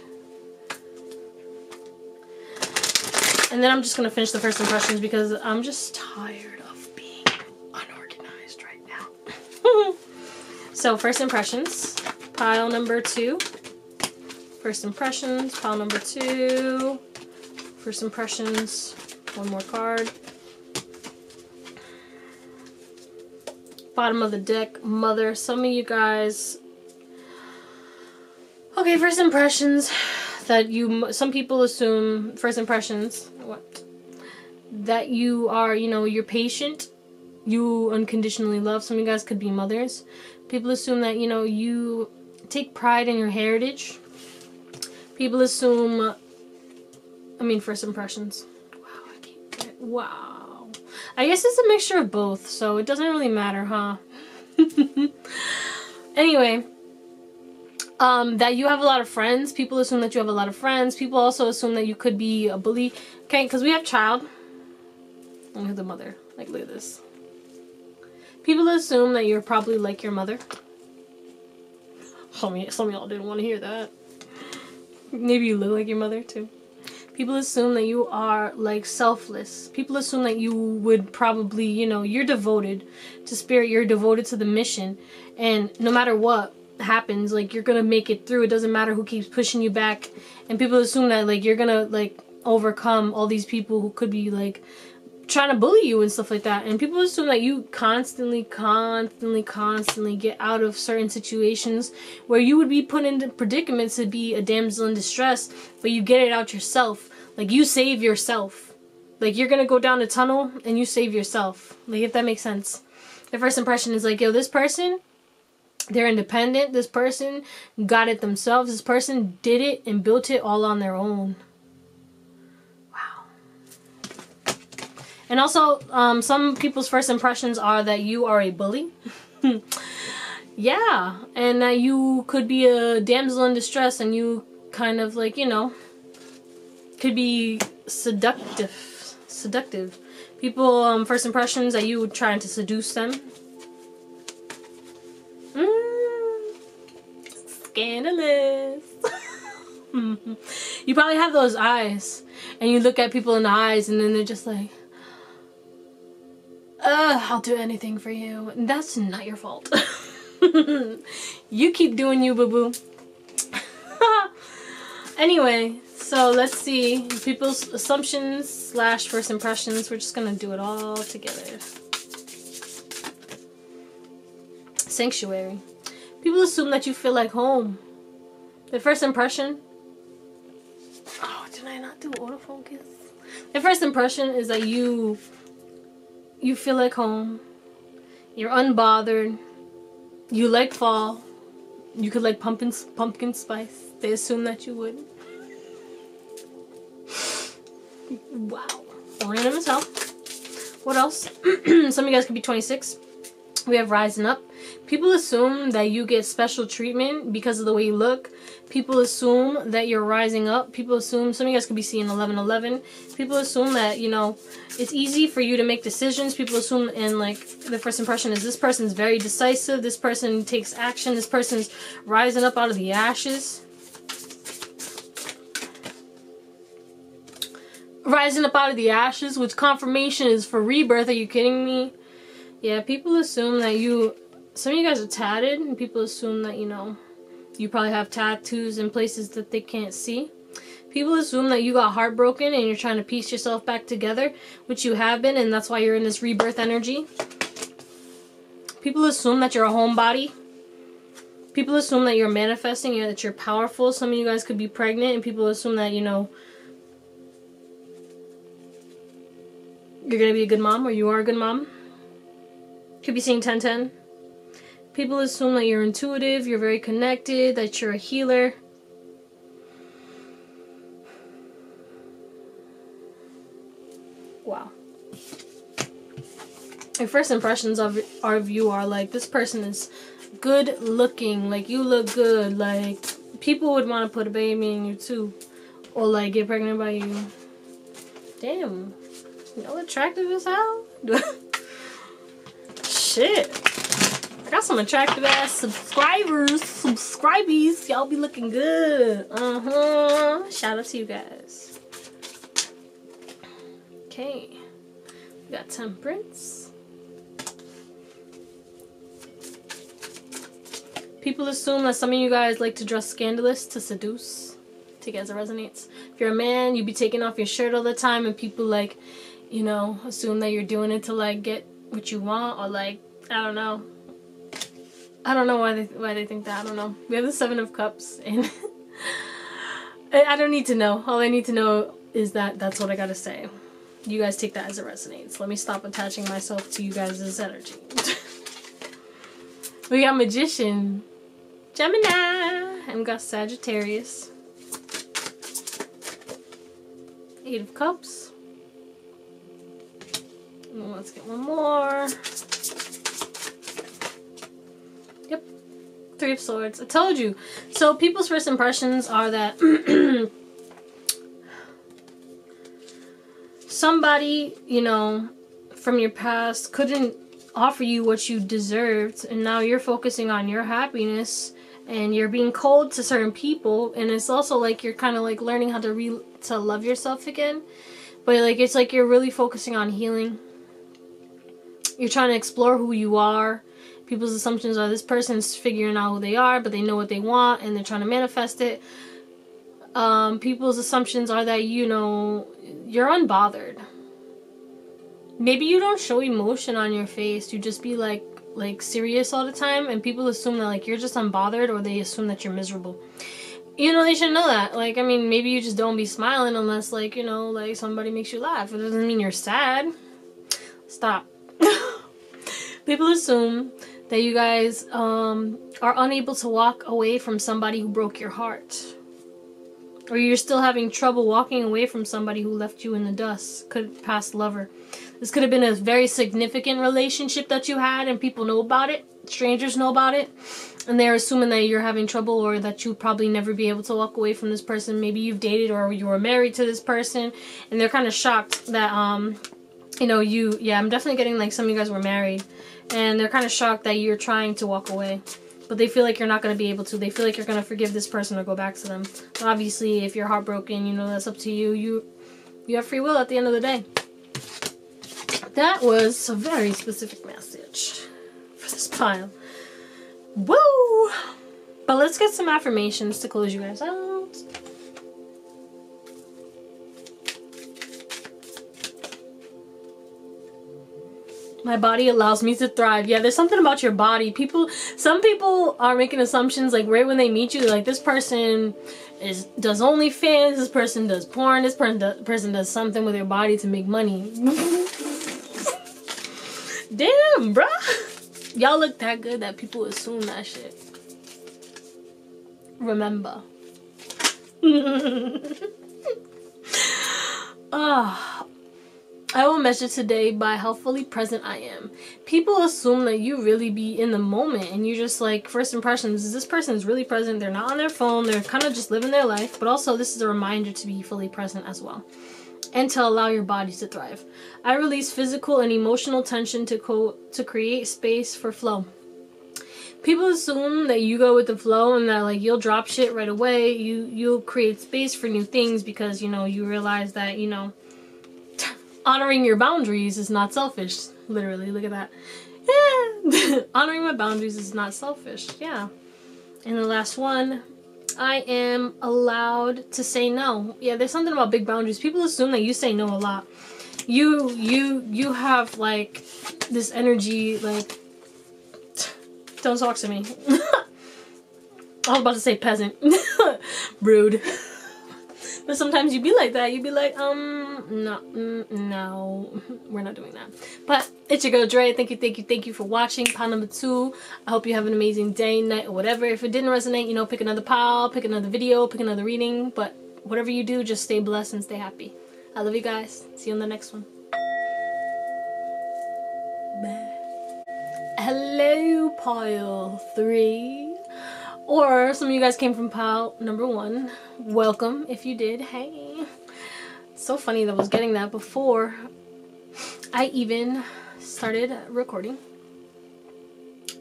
And then I'm just going to finish the first impressions because I'm just tired of being unorganized right now. So first impressions, pile number 2. First impressions, pile number 2. First impressions, one more card. Bottom of the deck, Mother. Some of you guys, okay, first impressions that some people assume first impressions that you are, you know, you're patient, you unconditionally love. Some of you guys could be mothers. People assume that, you know, you take pride in your heritage. People assume, first impressions. Wow. I guess it's a mixture of both, so it doesn't really matter, huh? Anyway, that you have a lot of friends. People assume that you have a lot of friends. People also assume that you could be a bully. Okay, because we have child. Look at the mother. Like, look at this. People assume that you're probably like your mother. Some of y'all didn't want to hear that. Maybe you look like your mother, too. People assume that you are, like, selfless. People assume that you would probably, you know, you're devoted to spirit. You're devoted to the mission. And no matter what happens, like, you're going to make it through. It doesn't matter who keeps pushing you back. And people assume that, like, you're going to, like, overcome all these people who could be, like, trying to bully you and stuff like that. And people assume that you constantly get out of certain situations where you would be put into predicaments to be a damsel in distress, but you get it out yourself. Like, you save yourself. Like, you're gonna go down a tunnel and you save yourself. Like, if that makes sense. The first impression is like, yo, this person, they're independent. This person got it themselves. This person did it and built it all on their own. And also, some people's first impressions are that you are a bully. Yeah, and that you could be a damsel in distress and you kind of, like, you know, could be seductive. People, first impressions that you would trying to seduce them. Scandalous. You probably have those eyes and you look at people in the eyes and then they're just like, I'll do anything for you. That's not your fault. You keep doing you, boo-boo. Anyway, so let's see. People's assumptions / first impressions. We're just going to do it all together. Sanctuary. People assume that you feel like home. The first impression. Oh, did I not do autofocus? The first impression is that you feel like home. You're unbothered. You like fall. You could like pumpkin spice. They assume that you would. Wow. Random as hell. What else? Some of you guys could be 26. We have rising up. People assume that you get special treatment because of the way you look. People assume that you're rising up. People assume, some of you guys could be seeing 1111. People assume that, you know, it's easy for you to make decisions. People assume, and like the first impression is this person's very decisive. This person takes action. This person's rising up out of the ashes. Rising up out of the ashes, which confirmation is for rebirth. Are you kidding me? Yeah, people assume that some of you guys are tatted, and people assume that, you know, you probably have tattoos in places that they can't see. People assume that you got heartbroken and you're trying to piece yourself back together, which you have been, and that's why you're in this rebirth energy. People assume that you're a homebody. People assume that you're manifesting, that you're powerful. Some of you guys could be pregnant, and people assume that, you know, you're going to be a good mom, or you are a good mom. Could be seeing 1010. People assume that you're intuitive, you're very connected, that you're a healer. Wow. Your first impressions of you are like, this person is good looking, like you look good, like people would want to put a baby in you too, or like get pregnant by you. Damn, y'all attractive as hell. Shit, I got some attractive ass subscribies. Y'all be looking good. Shout out to you guys. Okay, we got temperance. People assume that some of you guys like to dress scandalous to seduce. Take it as it resonates. If you're a man, you be taking off your shirt all the time, and people like, you know, assume that you're doing it to like get what you want, or like, I don't know. I don't know why they think that. I don't know. We have the 7 of Cups, and I don't need to know. All I need to know is that that's what I gotta say. You guys take that as it resonates. Let me stop attaching myself to you guys' energy. We got Magician, Gemini, and we got Sagittarius. 8 of Cups. And let's get one more. Yep. 3 of Swords. I told you. So people's first impressions are that somebody, you know, from your past couldn't offer you what you deserved, and now you're focusing on your happiness, and you're being cold to certain people, and it's also like you're kind of like learning how to love yourself again, but like it's like you're really focusing on healing. You're trying to explore who you are. People's assumptions are this person's figuring out who they are, but they know what they want and they're trying to manifest it. People's assumptions are that, you know, you're unbothered. Maybe you don't show emotion on your face. You just be like serious all the time, and people assume that like you're just unbothered, or they assume that you're miserable. You know, they should know that. Like, I mean, maybe you just don't be smiling unless, like, you know, like somebody makes you laugh. It doesn't mean you're sad. Stop. People assume that you guys are unable to walk away from somebody who broke your heart. Or you're still having trouble walking away from somebody who left you in the dust. Could past lover. This could have been a very significant relationship that you had, and people know about it. Strangers know about it. And they're assuming that you're having trouble, or that you'll probably never be able to walk away from this person. Maybe you've dated, or you were married to this person, and they're kind of shocked that, you know, yeah, I'm definitely getting like some of you guys were married, and they're kind of shocked that you're trying to walk away. But they feel like you're not going to be able to. They feel like you're going to forgive this person or go back to them. But obviously, if you're heartbroken, you know, that's up to you. You have free will at the end of the day. That was a very specific message for this pile. Woo! But let's get some affirmations to close you guys out. My body allows me to thrive. Yeah, there's something about your body. Some people are making assumptions like right when they meet you, like this person does OnlyFans, this person does porn, this person does something with their body to make money. Damn, bruh. Y'all look that good that people assume that shit. Remember. I will measure today by how fully present I am. People assume that you really be in the moment and you're just like, first impressions is this person is really present. They're not on their phone. They're kind of just living their life. But also this is a reminder to be fully present as well. And to allow your body to thrive. I release physical and emotional tension to create space for flow. People assume that you go with the flow and that like you'll drop shit right away. You'll create space for new things because, you know, you realize that, you know, honoring your boundaries is not selfish. Literally, look at that. Yeah. Honoring my boundaries is not selfish. Yeah. And the last one, I am allowed to say no. Yeah, there's something about big boundaries. People assume that you say no a lot. You have like this energy like, don't talk to me. I was about to say peasant. Rude. But sometimes you'd be like that. You'd be like, no, no, we're not doing that. But it's your girl Dre. Thank you for watching pile number 2. I hope you have an amazing day, night, or whatever. If it didn't resonate, you know, pick another pile, pick another video, pick another reading. But whatever you do, just stay blessed and stay happy. I love you guys. See you on the next one. Bye. Hello, pile 3. Or some of you guys came from pile number 1. Welcome if you did. Hey. So funny that I was getting that before I even started recording.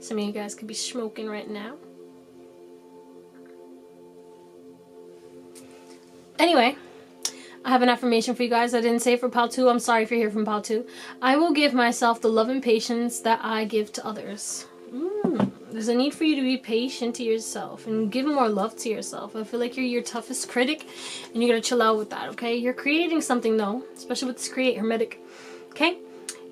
Some of you guys could be smoking right now. Anyway, I have an affirmation for you guys. I didn't say it for pile 2. I'm sorry if you're here from pile 2. I will give myself the love and patience that I give to others. There's a need for you to be patient to yourself and give more love to yourself. I feel like you're your toughest critic and you gotta chill out with that, okay? You're creating something though, especially with this Create Hermetic, okay?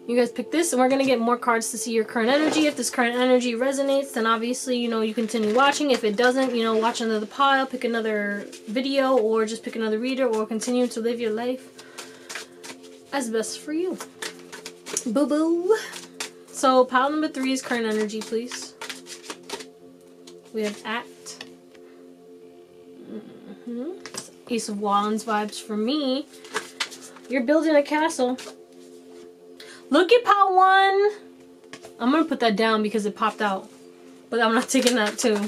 You guys pick this and we're gonna get more cards to see your current energy. If this current energy resonates, then obviously, you know, you continue watching. If it doesn't, you know, watch another pile, pick another video, or just pick another reader, or continue to live your life as best for you. Boo-boo. So pile number 3 is current energy, please. We have Act. Ace of Wands vibes for me. You're building a castle. Look at pile 1. I'm gonna put that down because it popped out. But I'm not taking that too.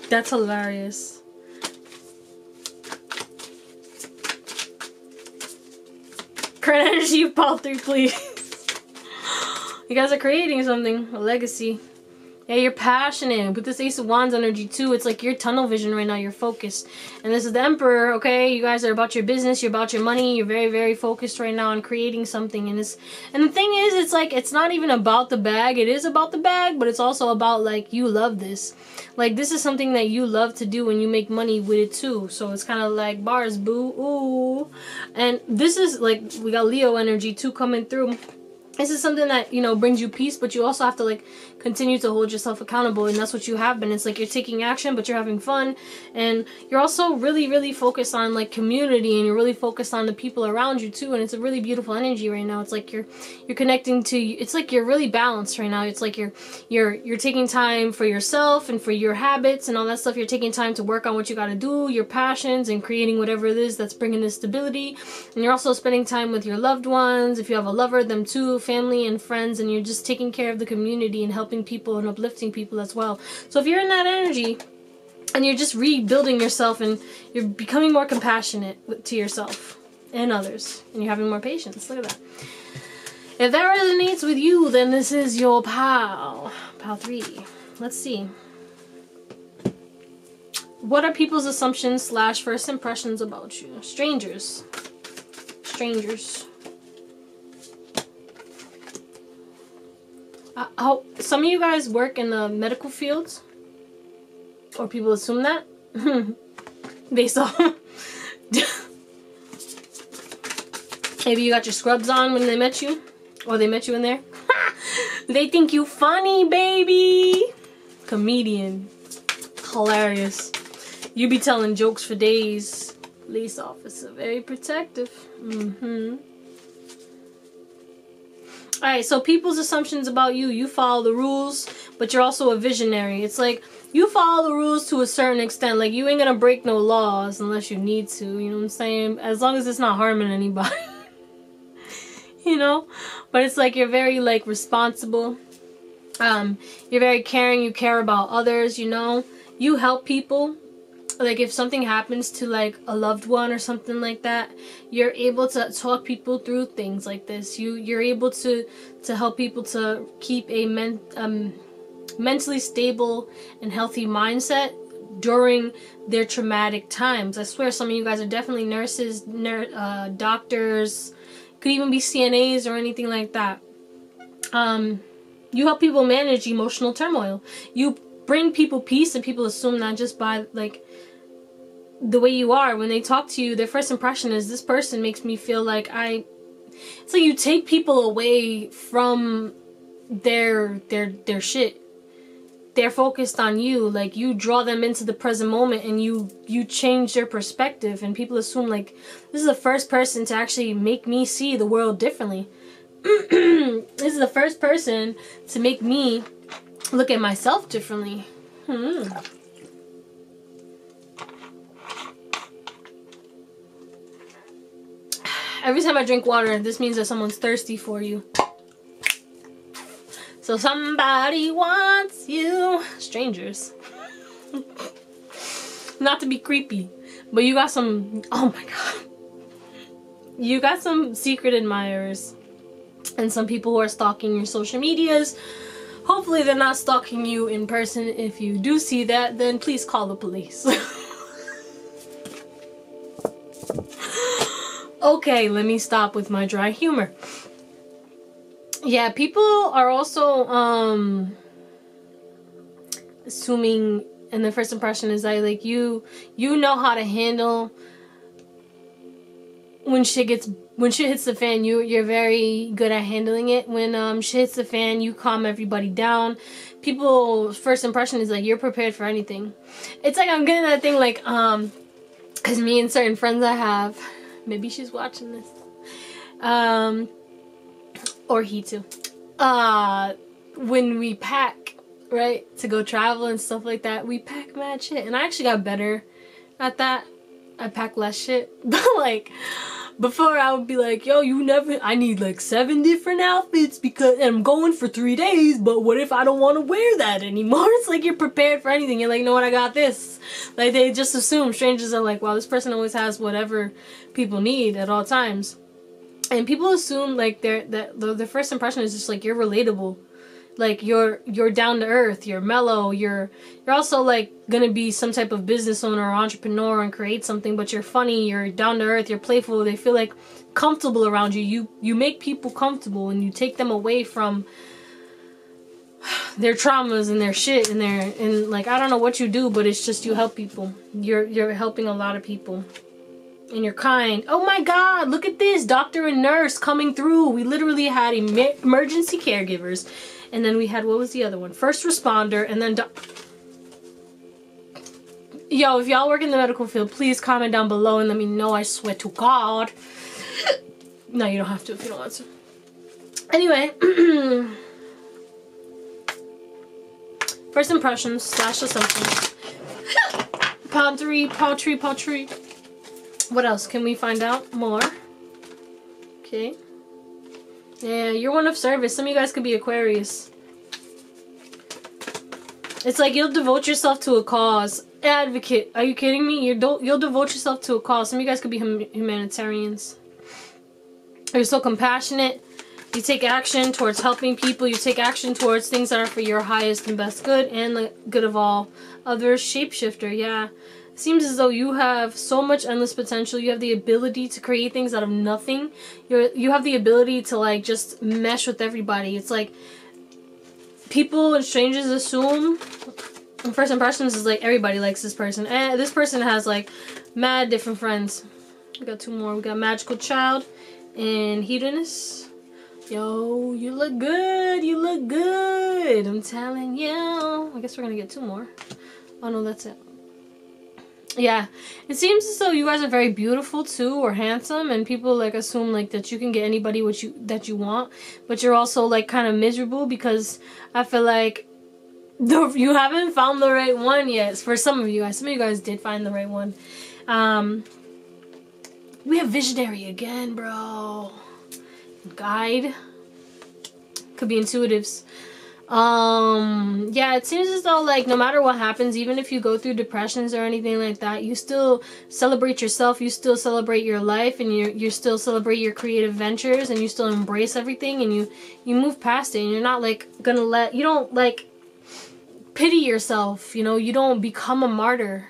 That's hilarious. Current energy of pile 3, please. You guys are creating something. A legacy. Yeah, you're passionate. With this Ace of Wands energy too, it's like you're tunnel vision right now. You're focused. And this is the Emperor, okay? You guys are about your business. You're about your money. You're very, very focused right now on creating something. And the thing is, it's like, it's not even about the bag. It is about the bag, but it's also about, like, you love this. Like, this is something that you love to do and you make money with it too. So it's kind of like bars, boo, ooh. And this is, like, we got Leo energy too coming through. This is something that, you know, brings you peace, but you also have to, like, continue to hold yourself accountable, and that's what you have been. It's like you're taking action, but you're having fun, and you're also really, really focused on, like, community, and you're really focused on the people around you, too, and it's a really beautiful energy right now. It's like you're connecting to, it's like you're really balanced right now. It's like you're taking time for yourself and for your habits and all that stuff. You're taking time to work on what you got to do, your passions, and creating whatever it is that's bringing this stability, and you're also spending time with your loved ones. If you have a lover, them too, family and friends, and you're just taking care of the community and helping people and uplifting people as well. So if you're in that energy and you're just rebuilding yourself and you're becoming more compassionate to yourself and others, and you're having more patience, look at that. If that resonates with you, then this is your pile 3. Let's see. What are people's assumptions / first impressions about you? Strangers. Some of you guys work in the medical fields, or people assume that based off. Maybe you got your scrubs on when they met you, or they met you in there. They think you funny, baby. Comedian, hilarious. You be telling jokes for days. Police officer, very protective. Alright, so people's assumptions about you. You follow the rules, but you're also a visionary. It's like, you follow the rules to a certain extent. Like, you ain't gonna break no laws unless you need to. You know what I'm saying? As long as it's not harming anybody. you know? But it's like you're very like responsible. You're very caring, you care about others, you know? You help people. Like if something happens to like a loved one or something like that, you're able to talk people through things like this. You're able to help people to keep a mentally stable and healthy mindset during their traumatic times. I swear some of you guys are definitely nurses, doctors, could even be CNAs or anything like that. You help people manage emotional turmoil. You bring people peace, and people assume that just by like the way you are. When they talk to you, their first impression is, this person makes me feel like it's like you take people away from their shit. They're focused on you, like you draw them into the present moment, and you change their perspective, and people assume like, this is the first person to actually make me see the world differently. This is the first person to make me look at myself differently. Every time I drink water, this means that someone's thirsty for you. So somebody wants you. Strangers. Not to be creepy, but you got some, oh my god. You got some secret admirers. And some people who are stalking your social medias. Hopefully they're not stalking you in person. If you do see that, then please call the police. Okay, let me stop with my dry humor. Yeah, people are also assuming, and the first impression is that like you know how to handle when shit hits the fan. You're very good at handling it. When shit hits the fan, you calm everybody down. People's first impression is like you're prepared for anything. It's like I'm getting that thing like cause me and certain friends I have, maybe she's watching this, or he too, when we pack, right, to go travel and stuff like that, we pack mad shit, and I actually got better at that. I pack less shit, but like before I would be like, yo, I need like 7 different outfits because I'm going for 3 days, but what if I don't want to wear that anymore? It's like you're prepared for anything. You're like, you know what, I got this. Like they just assume, strangers are like, wow, this person always has whatever people need at all times. And people assume like their first impression is just like you're relatable. Like you're down to earth, you're mellow, you're also like gonna be some type of business owner or entrepreneur and create something, but you're funny, you're down to earth, you're playful. They feel like comfortable around you. You make people comfortable, and you take them away from their traumas and their shit and like I don't know what you do, but it's just you help people. You're helping a lot of people. And you're kind. Oh my god, look at this, doctor and nurse coming through. We literally had emergency caregivers. And then we had, what was the other one? First responder, and then yo, if y'all work in the medical field, please comment down below and let me know, I swear to God. No, you don't have to if you don't want to. Anyway. First impressions, slash assumptions. Paltry. What else can we find out more? Okay. Yeah, you're one of service. Some of you guys could be Aquarius. It's like you'll devote yourself to a cause. Advocate. Are you kidding me? You'll devote yourself to a cause. Some of you guys could be humanitarians. You're so compassionate. You take action towards helping people. You take action towards things that are for your highest and best good and the good of all others. Shapeshifter, yeah. Seems as though you have so much endless potential. You have the ability to create things out of nothing. You have the ability to like just mesh with everybody. It's like people and strangers assume first impressions is like everybody likes this person. And this person has like mad different friends. We got 2 more. We got Magical Child and Hedonist. Yo, you look good. You look good. I'm telling you. I guess we're gonna get 2 more. Oh no, that's it. Yeah, it seems as though you guys are very beautiful too, or handsome, and people like assume like that you can get anybody that you want, but you're also like kind of miserable because I feel like you haven't found the right one yet. For some of you guys did find the right one. We have Visionary again, bro. guide. Could be intuitives. Yeah, it seems as though, like, no matter what happens, even if you go through depressions or anything like that, you still celebrate yourself, you still celebrate your life, and you still celebrate your creative ventures, and you still embrace everything, and you move past it, and you're not, like, you don't, like, pity yourself, you know, you don't become a martyr.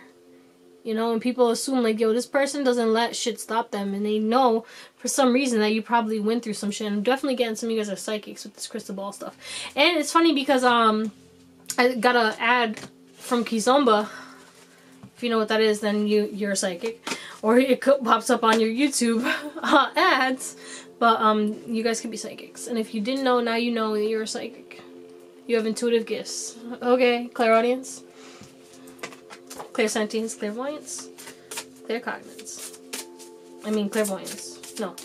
You know, and people assume, like, yo, this person doesn't let shit stop them. And they know, for some reason, that you probably went through some shit. I'm definitely getting some of you guys are psychics with this crystal ball stuff. And it's funny because, I got an ad from Kizomba. If you know what that is, then you're a psychic. Or it pops up on your YouTube ads. But, you guys can be psychics. And if you didn't know, now you know that you're a psychic. You have intuitive gifts. Okay, clairaudience. Clairsentience, clairvoyance, claircognizance. I mean clairvoyance. No.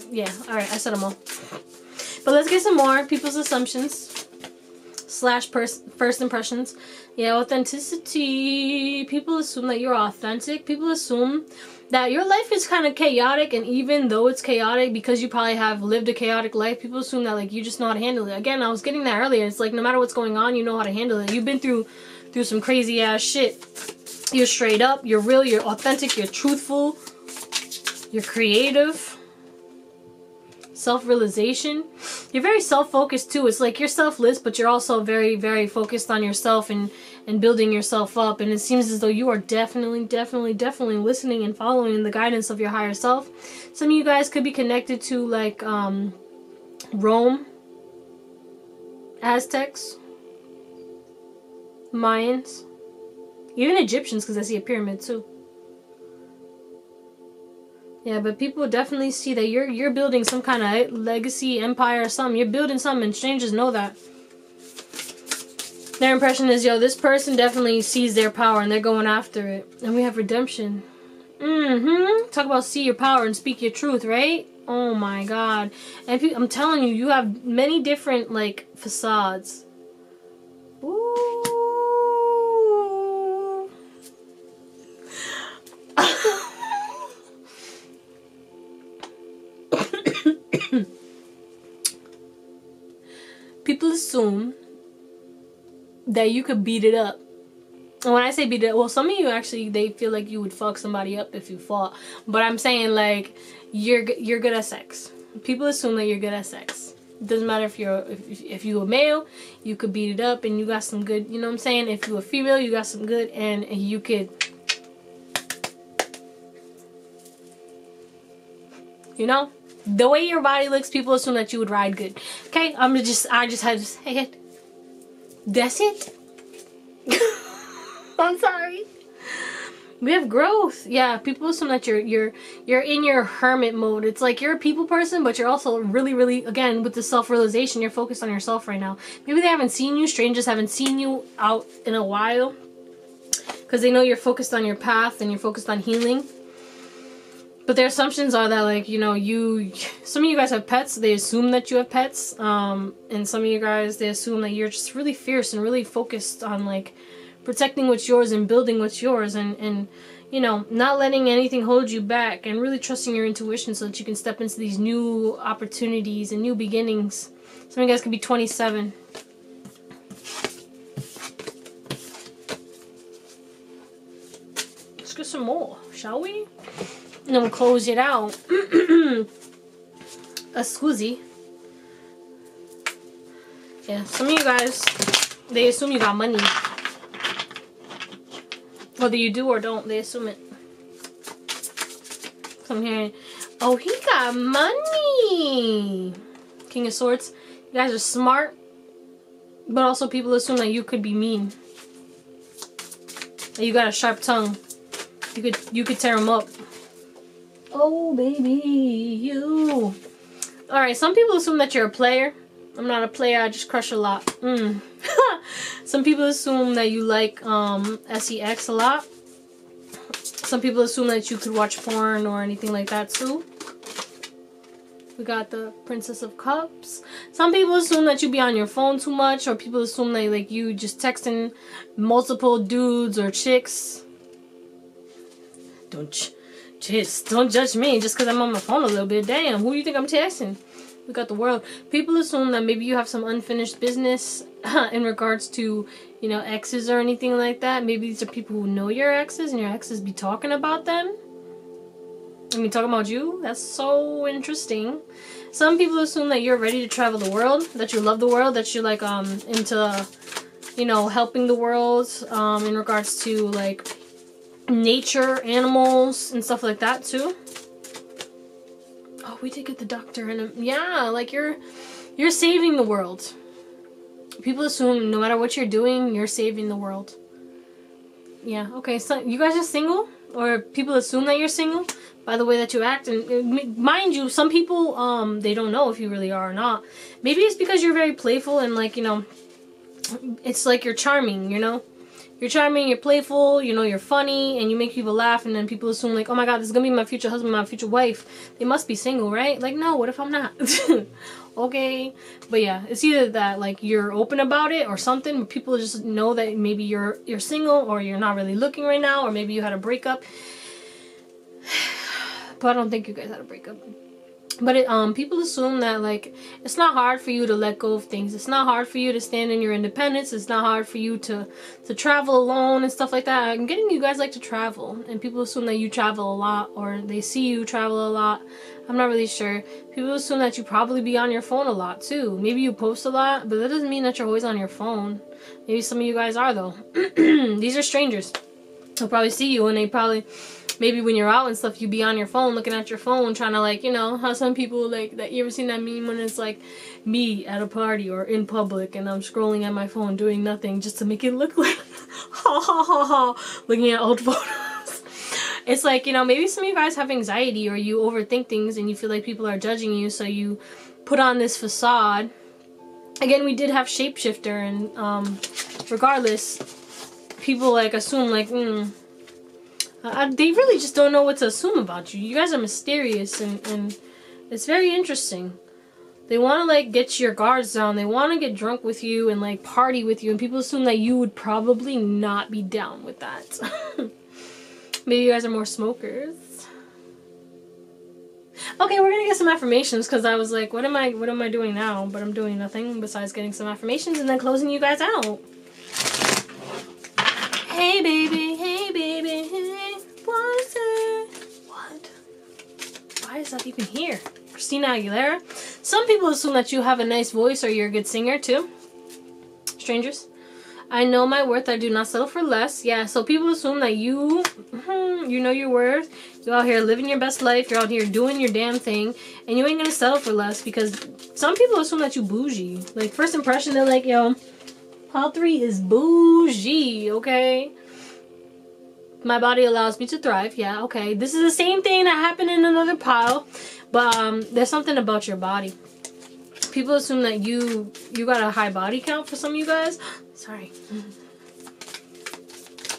Yeah, alright, I said them all. But let's get some more. People's assumptions. / first impressions. Yeah, authenticity. People assume that you're authentic. People assume that your life is kind of chaotic, and even though it's chaotic, because you probably have lived a chaotic life, people assume that, like, you just know how to handle it. Again, I was getting that earlier. It's like, no matter what's going on, you know how to handle it. You've been through some crazy ass shit. You're straight up, you're real, you're authentic, you're truthful, you're creative. Self-realization. You're very self-focused too. It's like you're selfless, but you're also very, very focused on yourself and building yourself up. And it seems as though you are definitely listening and following the guidance of your higher self. Some of you guys could be connected to, like, Rome, Aztecs, Mayans, even Egyptians, because I see a pyramid too. Yeah, but people definitely see that you're building some kind of legacy, empire, or something. You're building something, and strangers know that. Their impression is, yo, this person definitely sees their power, and they're going after it. And we have redemption. Talk about see your power and speak your truth, right? Oh my God. And I'm telling you, you have many different, like, facades. Ooh. People assume that you could beat it up. And when I say beat it up, well, some of you actually, they feel like you would fuck somebody up if you fought. But I'm saying, like, you're good at sex. People assume that you're good at sex. It doesn't matter if you're a male, you could beat it up and you got some good, you know what I'm saying? If you're a female, you got some good, and you could, you know? The way your body looks, people assume that you would ride good. Okay, I just had to say it. That's it. I'm sorry. We have growth. Yeah, people assume that you're in your hermit mode. It's like you're a people person, but you're also really, again, with the self-realization, you're focused on yourself right now. Maybe they haven't seen you, strangers haven't seen you out in a while, because they know you're focused on your path and you're focused on healing. But their assumptions are that, like, you know, some of you guys have pets, they assume that you have pets, and some of you guys, they assume that you're just really fierce and really focused on, like, protecting what's yours and building what's yours, and you know, not letting anything hold you back, and really trusting your intuition so that you can step into these new opportunities and new beginnings. Some of you guys could be 27. Let's get some more, shall we? And then we'll close it out. A scusi. Yeah, some of you guys, they assume you got money. Whether you do or don't, they assume it. So I'm hearing, oh, he got money. King of Swords. You guys are smart, but also people assume that you could be mean. That you got a sharp tongue. You could tear them up. Oh, baby, you. Alright, some people assume that you're a player. I'm not a player, I just crush a lot. Some people assume that you like sex a lot. Some people assume that you could watch porn or anything like that too. We got the Princess of Cups. Some people assume that you be on your phone too much, or people assume that, like, you just texting multiple dudes or chicks. Don't judge me just because I'm on my phone a little bit. Damn, who do you think I'm texting? We got the world. People assume that maybe you have some unfinished business in regards to, you know, exes or anything like that. Maybe these are people who know your exes and your exes be talking about them. I mean, talking about you. That's so interesting. Some people assume that you're ready to travel the world, that you love the world, that you're like into, you know, helping the world in regards to like nature, animals, and stuff like that too. Oh, we did get the doctor, and yeah, like you're saving the world. People assume no matter what you're doing, you're saving the world. Yeah, okay, so you guys are single? Or people assume that you're single by the way that you act. And mind you, some people, they don't know if you really are or not. Maybe it's because you're very playful and like, you know, it's like you're charming, you know? You're charming, you're playful, you know, you're funny, and you make people laugh, and then people assume like, oh my god, this is gonna be my future husband, my future wife. They must be single, right? Like, no, what if I'm not? Okay. But yeah, it's either that like you're open about it or something, but people just know that maybe you're single, or you're not really looking right now, or maybe you had a breakup. But I don't think you guys had a breakup. But people assume that like it's not hard for you to let go of things. It's not hard for you to stand in your independence. It's not hard for you to travel alone and stuff like that. I'm getting you guys like to travel, and people assume that you travel a lot, or they see you travel a lot. I'm not really sure. People assume that you probably be on your phone a lot too. Maybe you post a lot, but that doesn't mean that you're always on your phone. Maybe some of you guys are though. These are strangers. They'll probably see you, and they probably, maybe when you're out and stuff, you be on your phone, looking at your phone, trying to like, you know, how some people like that. You ever seen that meme when it's like me at a party or in public, and I'm scrolling at my phone doing nothing just to make it look like ha ha ha ha, looking at old photos. It's like, you know, maybe some of you guys have anxiety, or you overthink things and you feel like people are judging you, so you put on this facade. Again, we did have shapeshifter, and regardless, people like assume like, they really just don't know what to assume about you. You guys are mysterious, and it's very interesting. They want to like get your guards down. They want to get drunk with you and like party with you, and people assume that you would probably not be down with that. Maybe you guys are more smokers. Okay, we're gonna get some affirmations, because I was like, what am I doing now? But I'm doing nothing besides getting some affirmations and then closing you guys out. Hey baby, hey, what is it? What? Why is that even here? Christina Aguilera. Some people assume that you have a nice voice, or you're a good singer too. Strangers. I know my worth, I do not settle for less. Yeah, so people assume that you know your worth. You're out here living your best life. You're out here doing your damn thing. And you ain't gonna settle for less, because some people assume that you bougie. Like, first impression, they're like, yo, pile 3 is bougie, okay? My body allows me to thrive. Yeah, okay. This is the same thing that happened in another pile. But there's something about your body. People assume that you got a high body count for some of you guys. Sorry.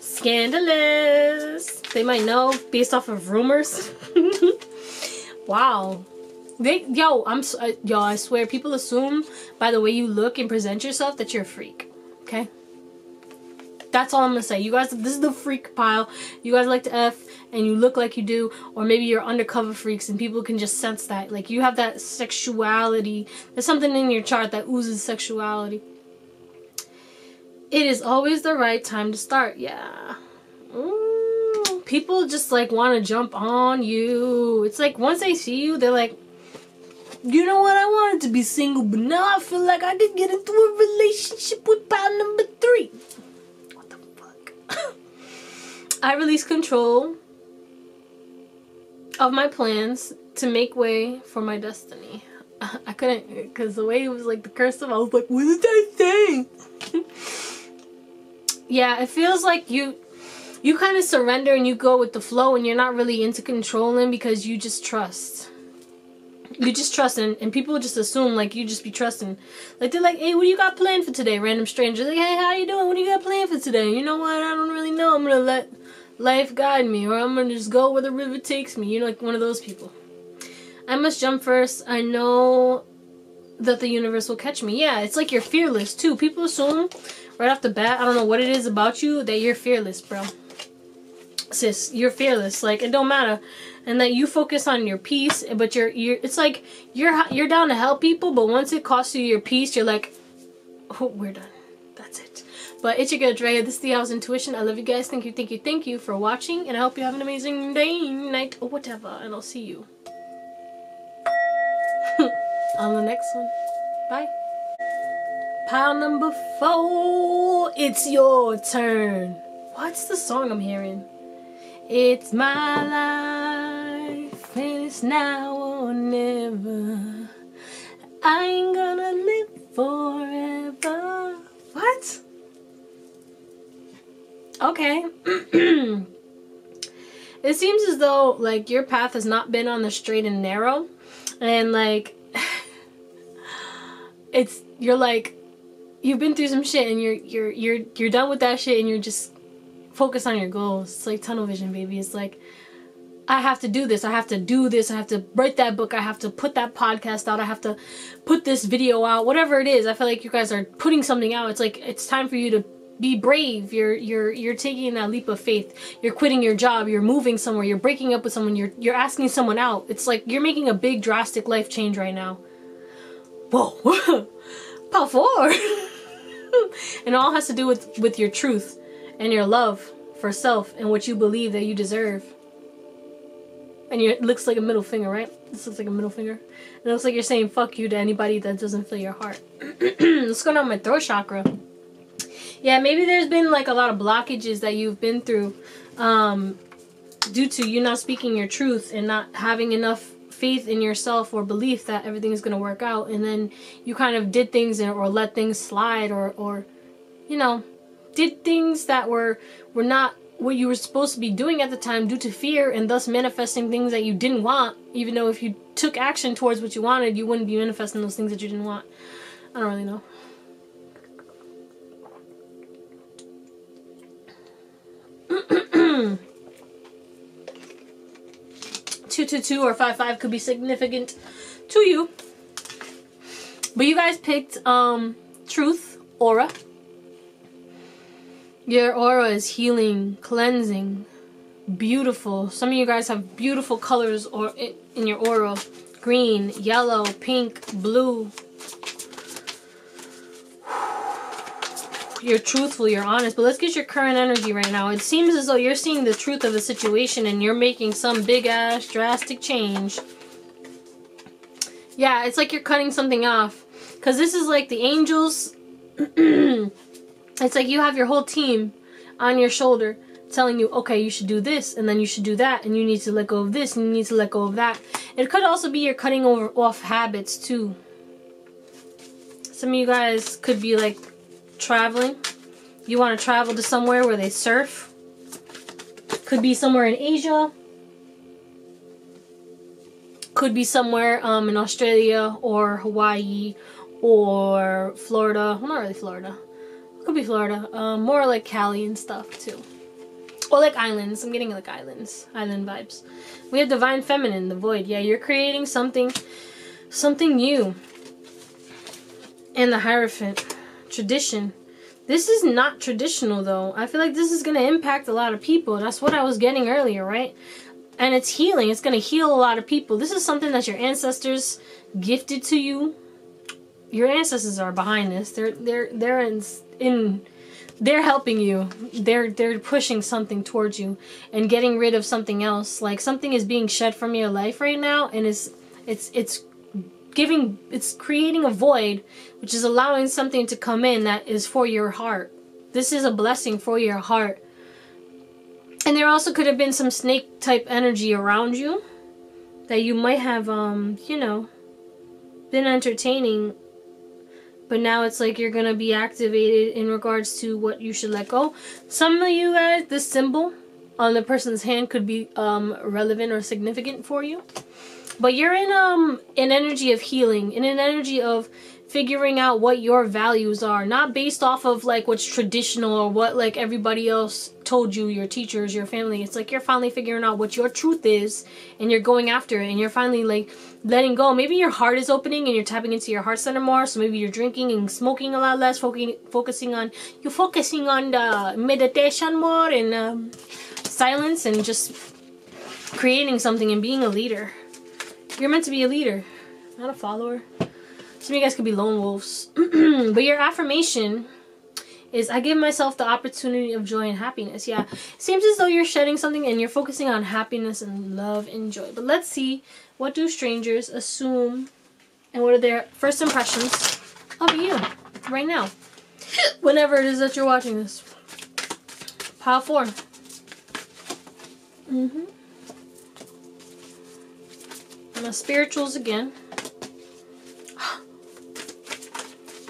Scandalous. They might know based off of rumors. Wow. I swear, people assume by the way you look and present yourself that you're a freak. Okay? That's all I'm gonna say. You guys, this is the freak pile. You guys like to F, and you look like you do, or maybe you're undercover freaks, and people can just sense that. Like, you have that sexuality. There's something in your chart that oozes sexuality. It is always the right time to start. Yeah. People just like want to jump on you. It's like once they see you, they're like, you know what? I wanted to be single, but now I feel like I did get into a relationship with pile number 3. What the fuck? I release control of my plans to make way for my destiny. I couldn't, because the way it was like the cursive, I was like, what is that saying? Yeah, it feels like you kind of surrender and you go with the flow, and you're not really into controlling, because you just trust. You just trust, and people just assume like you just be trusting. Like, they're like, hey, what do you got planned for today? Random stranger, like, hey, how you doing? What do you got planned for today? You know what? I don't really know. I'm gonna let life guide me, or I'm gonna just go where the river takes me. You know, like one of those people. I must jump first. I know that the universe will catch me. Yeah, it's like you're fearless too. People assume right off the bat, I don't know what it is about you, that you're fearless, bro. sis, you're fearless. Like, it don't matter. And that you focus on your peace, but you're it's like you're down to help people, but once it costs you your peace, you're like, oh, we're done. That's it. But it's your girl Drea. This is the Owl's Intuition. I love you guys. Thank you for watching, and I hope you have an amazing day, night, or whatever. And I'll see you on the next one. Bye. Pile number 4. It's your turn. What's the song I'm hearing? It's my life, and it's now or never. I ain't gonna live forever. What? Okay. It seems as though, like, your path has not been on the straight and narrow, and like you're like, you've been through some shit, and you're done with that shit, and you're just focused on your goals. It's like tunnel vision, baby. It's like, I have to do this, I have to do this, I have to write that book, I have to put that podcast out, I have to put this video out, whatever it is. I feel like you guys are putting something out. It's like, it's time for you to be brave. You're taking that leap of faith. You're quitting your job, you're moving somewhere, you're breaking up with someone, you're asking someone out. It's like you're making a big drastic life change right now. Whoa. Part 4. And it all has to do with your truth and your love for self and what you believe that you deserve. And it looks like a middle finger, right? This looks like a middle finger. And it looks like you're saying fuck you to anybody that doesn't fill your heart. What's going on with my throat chakra? Yeah, maybe there's been like a lot of blockages that you've been through due to you not speaking your truth and not having enough faith in yourself or belief that everything is going to work out. And then you kind of did things or let things slide or you know, did things that were not what you were supposed to be doing at the time due to fear, and thus manifesting things that you didn't want, even though if you took action towards what you wanted, you wouldn't be manifesting those things that you didn't want. I don't really know. Two, 2, or 5, 5 could be significant to you. But you guys picked truth, aura. Your aura is healing, cleansing, beautiful. Some of you guys have beautiful colors or in your aura. Green, yellow, pink, blue. You're truthful, you're honest. But let's get your current energy right now. It seems as though you're seeing the truth of the situation and you're making some big ass drastic change. Yeah, it's like you're cutting something off. Because this is like the angels. It's like you have your whole team on your shoulder telling you, okay, you should do this, and then you should do that, and you need to let go of this, and you need to let go of that. It could also be you're cutting off habits too. Some of you guys could be like traveling. You want to travel to somewhere where they surf. Could be somewhere in Asia. Could be somewhere in Australia or Hawaii or Florida. Well, not really Florida. Could be Florida. More like Cali and stuff too. Or like islands. I'm getting like islands. Island vibes. We have Divine Feminine, the Void. Yeah, you're creating something new. And the Hierophant. Tradition. This is not traditional though. I feel like this is going to impact a lot of people. That's what I was getting earlier, right? And it's healing. It's going to heal a lot of people. This is something that your ancestors gifted to you. Your ancestors are behind this. They're helping you. They're pushing something towards you and getting rid of something else. Like something is being shed from your life right now, and it's creating a void, which is allowing something to come in that is for your heart. This is a blessing for your heart. And there also could have been some snake type energy around you that you might have you know, been entertaining. But now it's like you're going to be activated in regards to what you should let go. Some of you guys, this symbol on the person's hand could be relevant or significant for you. But you're in an energy of healing, in an energy of figuring out what your values are. Not based off of like what's traditional or what like everybody else told you, your teachers, your family. It's like you're finally figuring out what your truth is and you're going after it. And you're finally like letting go. Maybe your heart is opening and you're tapping into your heart center more. So maybe you're drinking and smoking a lot less, focusing on the meditation more and silence and just creating something and being a leader. You're meant to be a leader, not a follower. Some of you guys could be lone wolves. But your affirmation is, I give myself the opportunity of joy and happiness. Yeah, seems as though you're shedding something and you're focusing on happiness and love and joy. But let's see, what do strangers assume and what are their first impressions of you right now? Whenever it is that you're watching this. Pile 4. My spirituals again.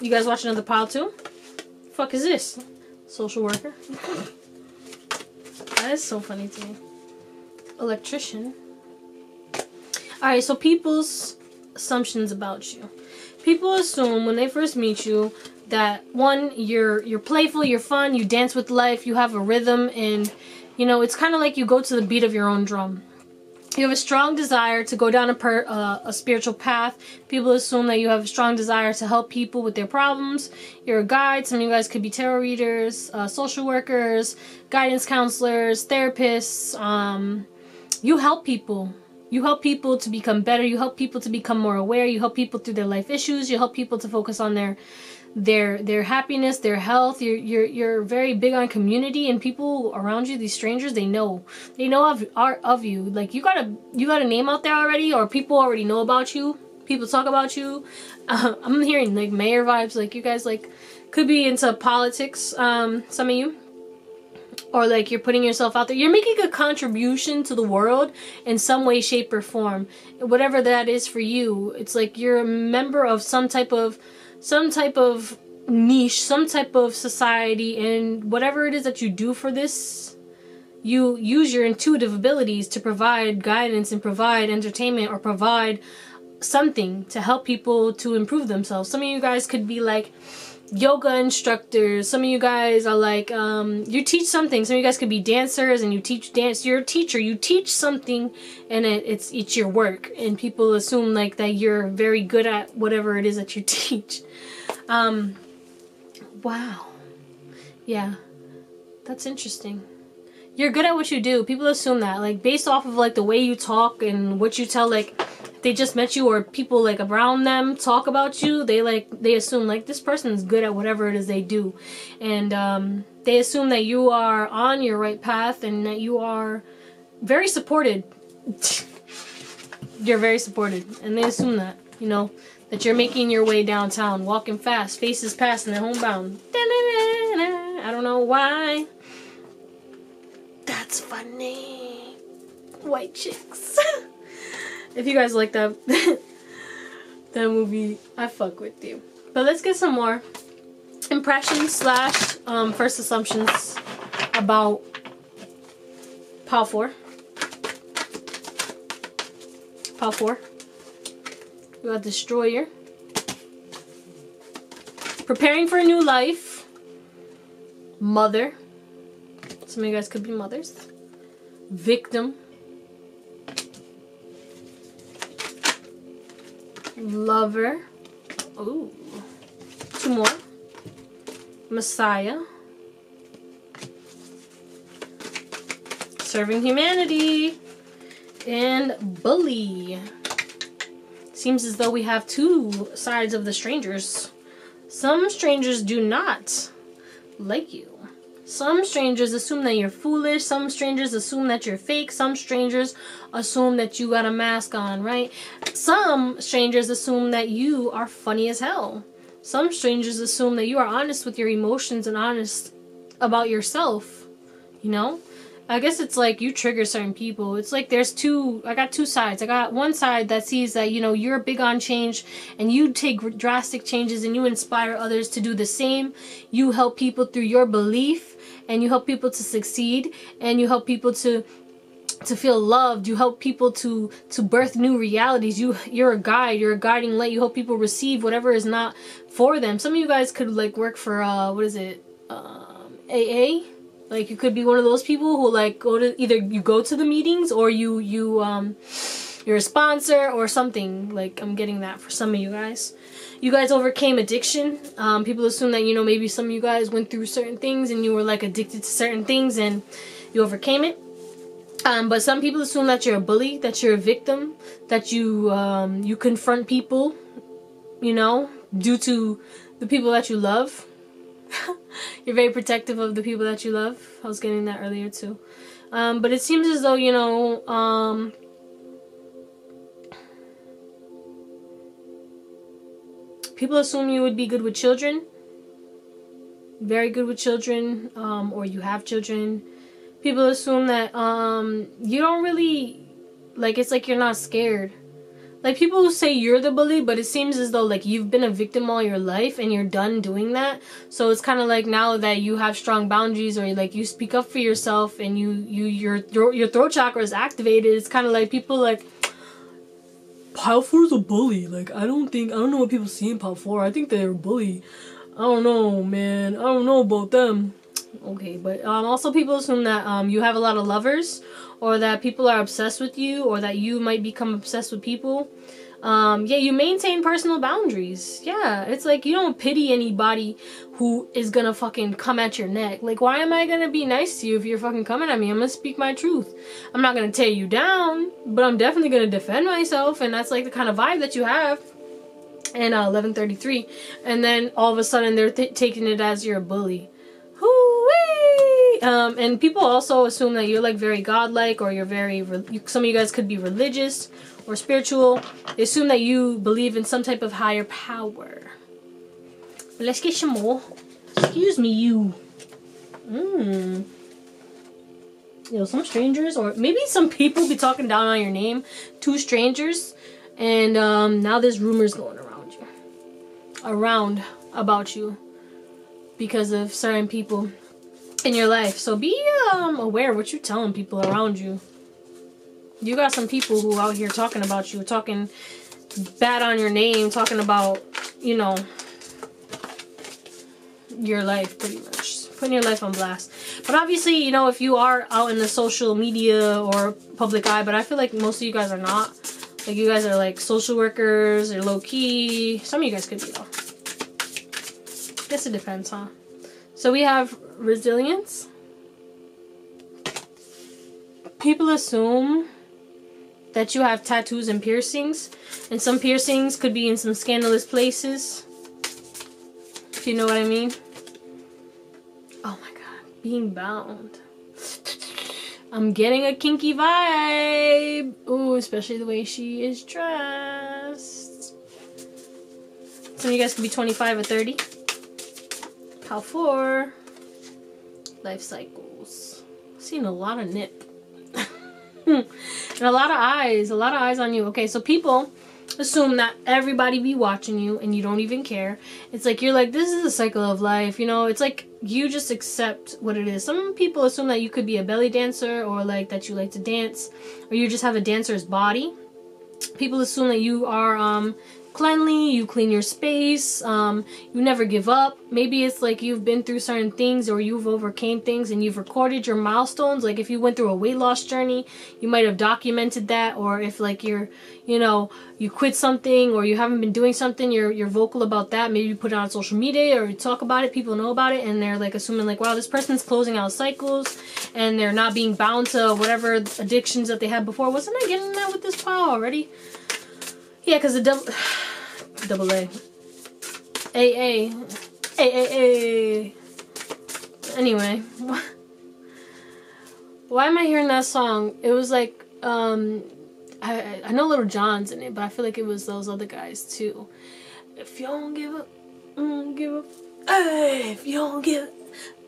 You guys watch another pile 2? Fuck is this? Social worker. That is so funny to me. Electrician. Alright, so people's assumptions about you. People assume when they first meet you that, one, you're playful, you're fun, you dance with life, you have a rhythm, and you know, it's kind of like you go to the beat of your own drum. You have a strong desire to go down a spiritual path. People assume that you have a strong desire to help people with their problems. You're a guide. Some of you guys could be tarot readers, social workers, guidance counselors, therapists. You help people. You help people to become better. You help people to become more aware. You help people through their life issues. You help people to focus on their happiness, their health. You're very big on community, and people around you, these strangers, they know of you. Like you got a name out there already, or people already know about you. People talk about you. I'm hearing like mayor vibes. Like you guys like could be into politics. Some of you. Or like you're putting yourself out there. You're making a contribution to the world in some way, shape, or form. Whatever that is for you. It's like you're a member of some type of niche, some type of society, and whatever it is that you do for this, you use your intuitive abilities to provide guidance and provide entertainment or provide something to help people to improve themselves. Some of you guys could be like yoga instructors. Some of you guys are like, you teach something. Some of you guys could be dancers and you teach dance. You're a teacher. You teach something and it's your work. And people assume like that you're very good at whatever it is that you teach. Wow. Yeah. That's interesting. You're good at what you do. People assume that. Like based off of like the way you talk and what you tell, like they just met you or people like around them talk about you, they assume like this person is good at whatever it is they do. And they assume that you are on your right path and that you are very supported. You're very supported. And they assume that, you know, that you're making your way downtown, walking fast, faces past and they're homebound. I don't know why. That's funny. White chicks. If you guys like that that movie, I fuck with you. But let's get some more impressions slash first assumptions about Pile 4. Pile 4. We got Destroyer. Preparing for a new life. Mother. Some of you guys could be mothers. Victim. Lover. Ooh. 2 more. Messiah. Serving humanity. And bully. Seems as though we have 2 sides of the strangers. Some strangers do not like you. Some strangers assume that you're foolish. Some strangers assume that you're fake. Some strangers assume that you got a mask on, right? Some strangers assume that you are funny as hell. Some strangers assume that you are honest with your emotions and honest about yourself, you know? I guess it's like you trigger certain people. It's like there's I got 2 sides. I got one side that sees that, you know, you're big on change and you take drastic changes and you inspire others to do the same. You help people through your belief and you help people to succeed and you help people to feel loved. You help people to birth new realities. You're a guide. You're a guiding light. You help people receive whatever is not for them. Some of you guys could like work for what is it? AA? Like you could be one of those people who like go to either you go to the meetings or you're a sponsor or something. Like I'm getting that for some of you guys. You guys overcame addiction. People assume that, you know, maybe some of you guys went through certain things and you were like addicted to certain things and you overcame it. But some people assume that you're a bully, that you're a victim, that you confront people, you know, due to the people that you love. You're very protective of the people that you love. I was getting that earlier too. But it seems as though, you know, people assume you would be good with children. Very good with children, or you have children. People assume that you don't really, like, it's like you're not scared. Like, people who say you're the bully, but it seems as though, like, you've been a victim all your life and you're done doing that. So it's kind of like now that you have strong boundaries, or like you speak up for yourself and your throat chakra is activated. It's kind of like people like, Pile 4 is a bully. Like, I don't know what people see in Pile 4. I think they're a bully. I don't know, man. I don't know about them. Okay, but also people assume that you have a lot of lovers, or that people are obsessed with you, or that you might become obsessed with people. Yeah, you maintain personal boundaries. Yeah, it's like you don't pity anybody who is gonna fucking come at your neck. Like, why am I gonna be nice to you if you're fucking coming at me? I'm gonna speak my truth. I'm not gonna tear you down, but I'm definitely gonna defend myself, and that's like the kind of vibe that you have. And 1133, and then all of a sudden they're taking it as you're a bully. Hoo-wee! And people also assume that you're like very godlike, or you're very, some of you guys could be religious or spiritual. They assume that you believe in some type of higher power. But let's get some more. Excuse me, you. You know, some strangers, or maybe some people be talking down on your name to strangers, and now there's rumors going around about you because of certain people in your life. So be aware of what you're telling people around you. You got some people who out here talking about you, talking bad on your name, talking about, you know, your life, pretty much putting your life on blast. But obviously, you know, if you are out in the social media or public eye, but I feel like most of you guys are not. Like, you guys are like social workers, or low-key. Some of you guys could be, though. Guess it depends, huh? So we have resilience. People assume that you have tattoos and piercings. And some piercings could be in some scandalous places. If you know what I mean. Oh my god. Being bound. I'm getting a kinky vibe. Ooh, especially the way she is dressed. Some of you guys could be 25 or 30. Pal 4. Life cycles. Seen a lot of nip. And a lot of eyes. A lot of eyes on you. Okay, so people assume that everybody be watching you and you don't even care. It's like, you're like, this is the cycle of life, you know. It's like you just accept what it is. Some people assume that you could be a belly dancer, or like that you like to dance, or you just have a dancer's body. People assume that you are cleanly, you clean your space, you never give up. Maybe it's like you've been through certain things, or you've overcame things and you've recorded your milestones. Like if you went through a weight loss journey, you might have documented that. Or if like you're, you know, you quit something, or you haven't been doing something, you're vocal about that. Maybe you put it on social media, or you talk about it, people know about it, and they're like assuming like, wow, this person's closing out cycles and they're not being bound to whatever addictions that they had before. Wasn't I getting that with this pile already? Yeah, because the double A. AA. Anyway. Why am I hearing that song? It was like, I know Little John's in it, but I feel like it was those other guys too. If you don't give up, give up. Hey, if you don't give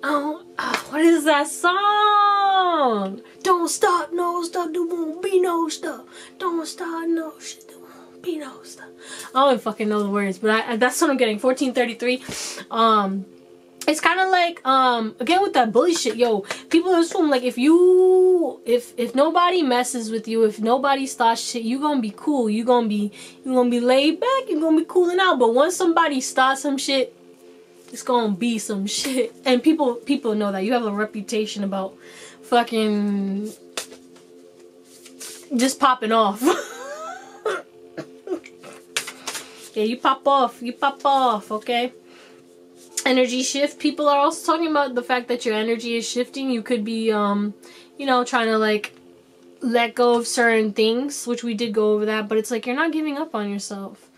up, what is that song? Don't stop, no stop, there won't be no stop. Don't stop, no shit, there won't be no stop. I don't even fucking know the words, but that's what I'm getting. 1433. It's kind of like, again with that bully shit, yo, people assume like if nobody messes with you, if nobody starts shit, you gonna be cool, you gonna be laid back, you gonna be cooling out. But once somebody starts some shit, it's gonna be some shit. And people know that. You have a reputation about fucking just popping off. Yeah, you pop off, okay? Energy shift. People are also talking about the fact that your energy is shifting. You could be, you know, trying to like let go of certain things, which we did go over that, but it's like you're not giving up on yourself.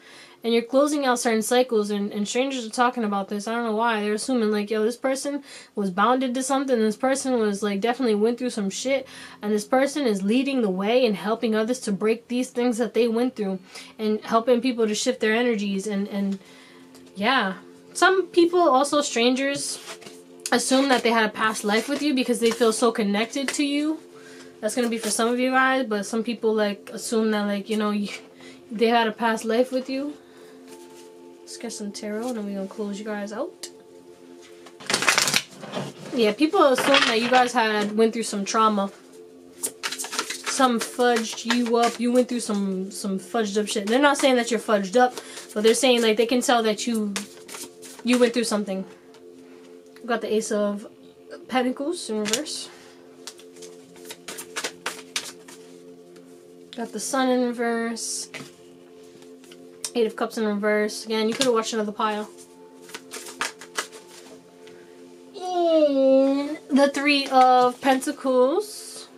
And you're closing out certain cycles, and strangers are talking about this. I don't know why. They're assuming, like, yo, this person was bounded to something. This person was, like, definitely went through some shit. And this person is leading the way and helping others to break these things that they went through. And helping people to shift their energies. And yeah. Some people, also strangers, assume that they had a past life with you because they feel so connected to you. That's going to be for some of you guys. But some people, like, assume that, like, you know, they had a past life with you. Let's get some tarot, and then we're going to close you guys out. Yeah, people assume that you guys went through some trauma. Some fudged you up. You went through some fudged up shit. They're not saying that you're fudged up, but they're saying, like, they can tell that you went through something. Got the Ace of Pentacles in reverse. Got the Sun in reverse. Eight of Cups in reverse. Again, you could have watched another pile. And the Three of Pentacles.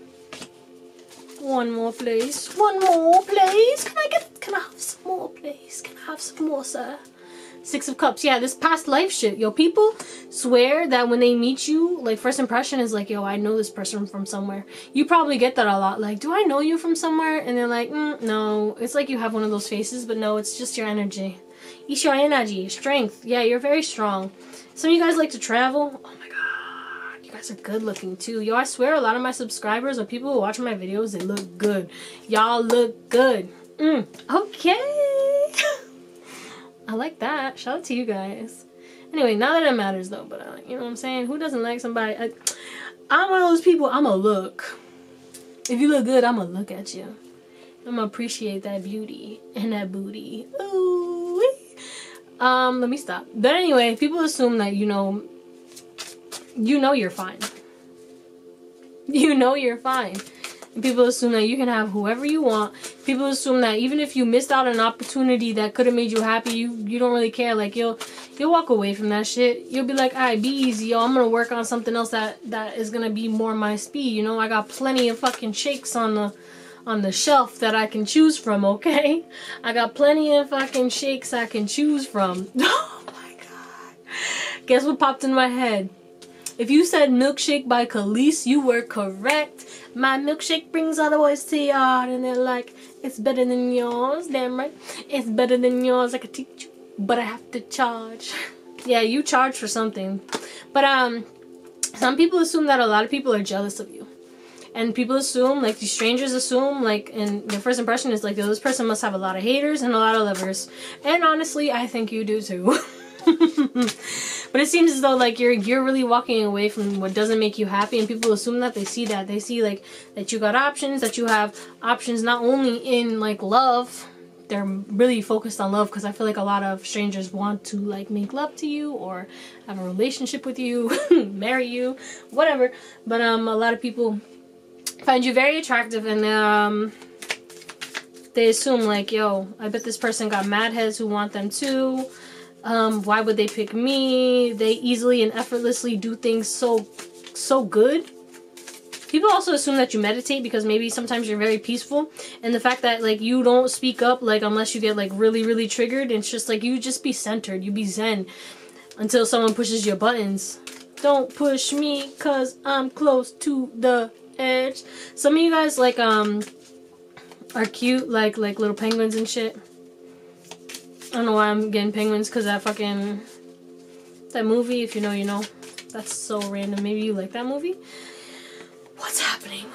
One more, please. One more, please. Can I have some more, please? Can I have some more, sir? Six of Cups. Yeah, this past life shit. Yo, people swear that when they meet you, like, first impression is like, yo, I know this person from somewhere. You probably get that a lot. Like, do I know you from somewhere? And they're like, no. It's like you have one of those faces, but no, it's just your energy. It's your energy. Strength. Yeah, you're very strong. Some of you guys like to travel. Oh my god. You guys are good looking too. Yo, I swear a lot of my subscribers or people who watch my videos, they look good. Y'all look good. Okay. I like that. Shout out to you guys. Anyway, not that it matters though, but you know what I'm saying? Who doesn't like somebody? I'm one of those people, I'm gonna look. If you look good, I'm gonna look at you. I'm gonna appreciate that beauty and that booty. Ooh. Let me stop. But anyway, people assume that you know you're fine. You know you're fine. And people assume that you can have whoever you want. People assume that even if you missed out on an opportunity that could have made you happy, you don't really care. Like, you'll walk away from that shit. You'll be like, alright, be easy, yo. I'm gonna work on something else that is gonna be more my speed. You know, I got plenty of fucking shakes on the shelf that I can choose from, okay? I got plenty of fucking shakes I can choose from. Oh my god. Guess what popped in my head? If you said Milkshake by Khalees, you were correct. My milkshake brings all the boys to yard, and they're like, it's better than yours. Damn right. It's better than yours. I could teach you, but I have to charge. Yeah, you charge for something. But some people assume that a lot of people are jealous of you. And people assume, like, these strangers assume, like, and their first impression is like, yo, this person must have a lot of haters and a lot of lovers. And honestly, I think you do too. But it seems as though, like, you're really walking away from what doesn't make you happy, and people assume that. They see that. They see, like, that you got options, that you have options not only in, like, love. They're really focused on love, because I feel like a lot of strangers want to, like, make love to you or have a relationship with you, marry you, whatever. But a lot of people find you very attractive, and they assume, like, yo, I bet this person got mad heads who want them too. Why would they pick me? They easily and effortlessly do things so good. People also assume that you meditate because maybe sometimes you're very peaceful, and the fact that, like, you don't speak up, like, unless you get, like, really, really triggered. It's just like you just be centered, you be zen until someone pushes your buttons. Don't push me, cause I'm close to the edge. Some of you guys, like, are cute, like little penguins and shit. I don't know why I'm getting penguins, because that movie, if you know, you know. That's so random. Maybe you like that movie? What's happening?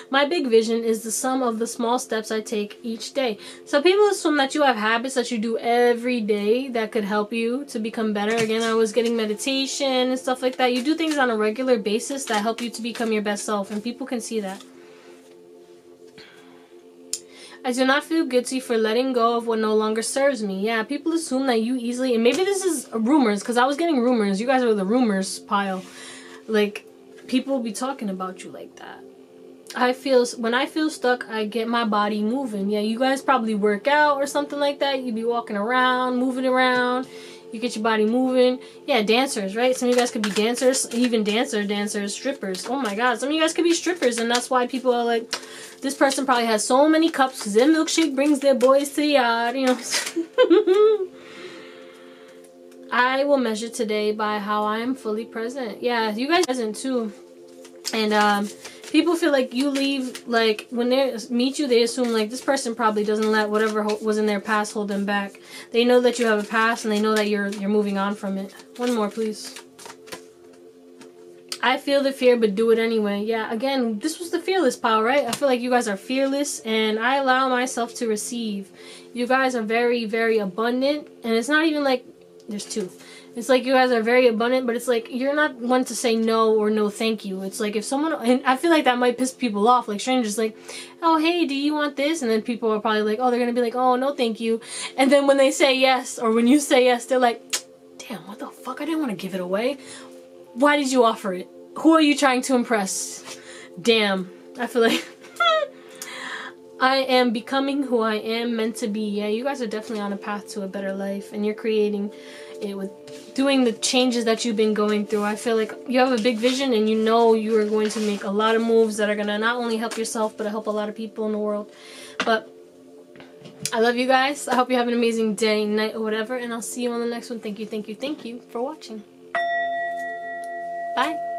My big vision is the sum of the small steps I take each day. So people assume that you have habits that you do every day that could help you to become better. Again, I was getting meditation and stuff like that. You do things on a regular basis that help you to become your best self, and people can see that. I do not feel guilty for letting go of what no longer serves me. Yeah, people assume that you easily, and maybe this is rumors, because I was getting rumors. You guys are the rumors pile. Like, people be talking about you like that. When I feel stuck, I get my body moving. Yeah, you guys probably work out or something like that. You be walking around, moving around. You get your body moving. Yeah, dancers, right? Some of you guys could be dancers, even dancers, strippers. Oh my god, some of you guys could be strippers, and that's why people are like, this person probably has so many cups because their milkshake brings their boys to the yard, you know. I will measure today by how I am fully present. Yeah, you guys are present too. And people feel like you leave, like when they meet you, they assume like this person probably doesn't let whatever was in their past hold them back. They know that you have a past, and they know that you're moving on from it. One more, please. I feel the fear, but do it anyway. Yeah, again, this was the fearless power, right? I feel like you guys are fearless, and I allow myself to receive. You guys are very, very abundant, and it's not even like there's two. It's like you guys are very abundant, but it's like you're not one to say no or no thank you. It's like if someone, and I feel like that might piss people off, like strangers, like, oh hey, do you want this? And then people are probably like, oh, they're gonna be like, oh no thank you. And then when they say yes, or when you say yes, they're like, damn, what the fuck, I didn't want to give it away. Why did you offer it? Who are you trying to impress? Damn, I feel like I am becoming who I am meant to be. Yeah, you guys are definitely on a path to a better life, and you're creating it with doing the changes that you've been going through. I feel like you have a big vision, and you know you are going to make a lot of moves that are going to not only help yourself, but help a lot of people in the world. But I love you guys. I hope you have an amazing day, night, or whatever, and I'll see you on the next one. Thank you for watching. Bye.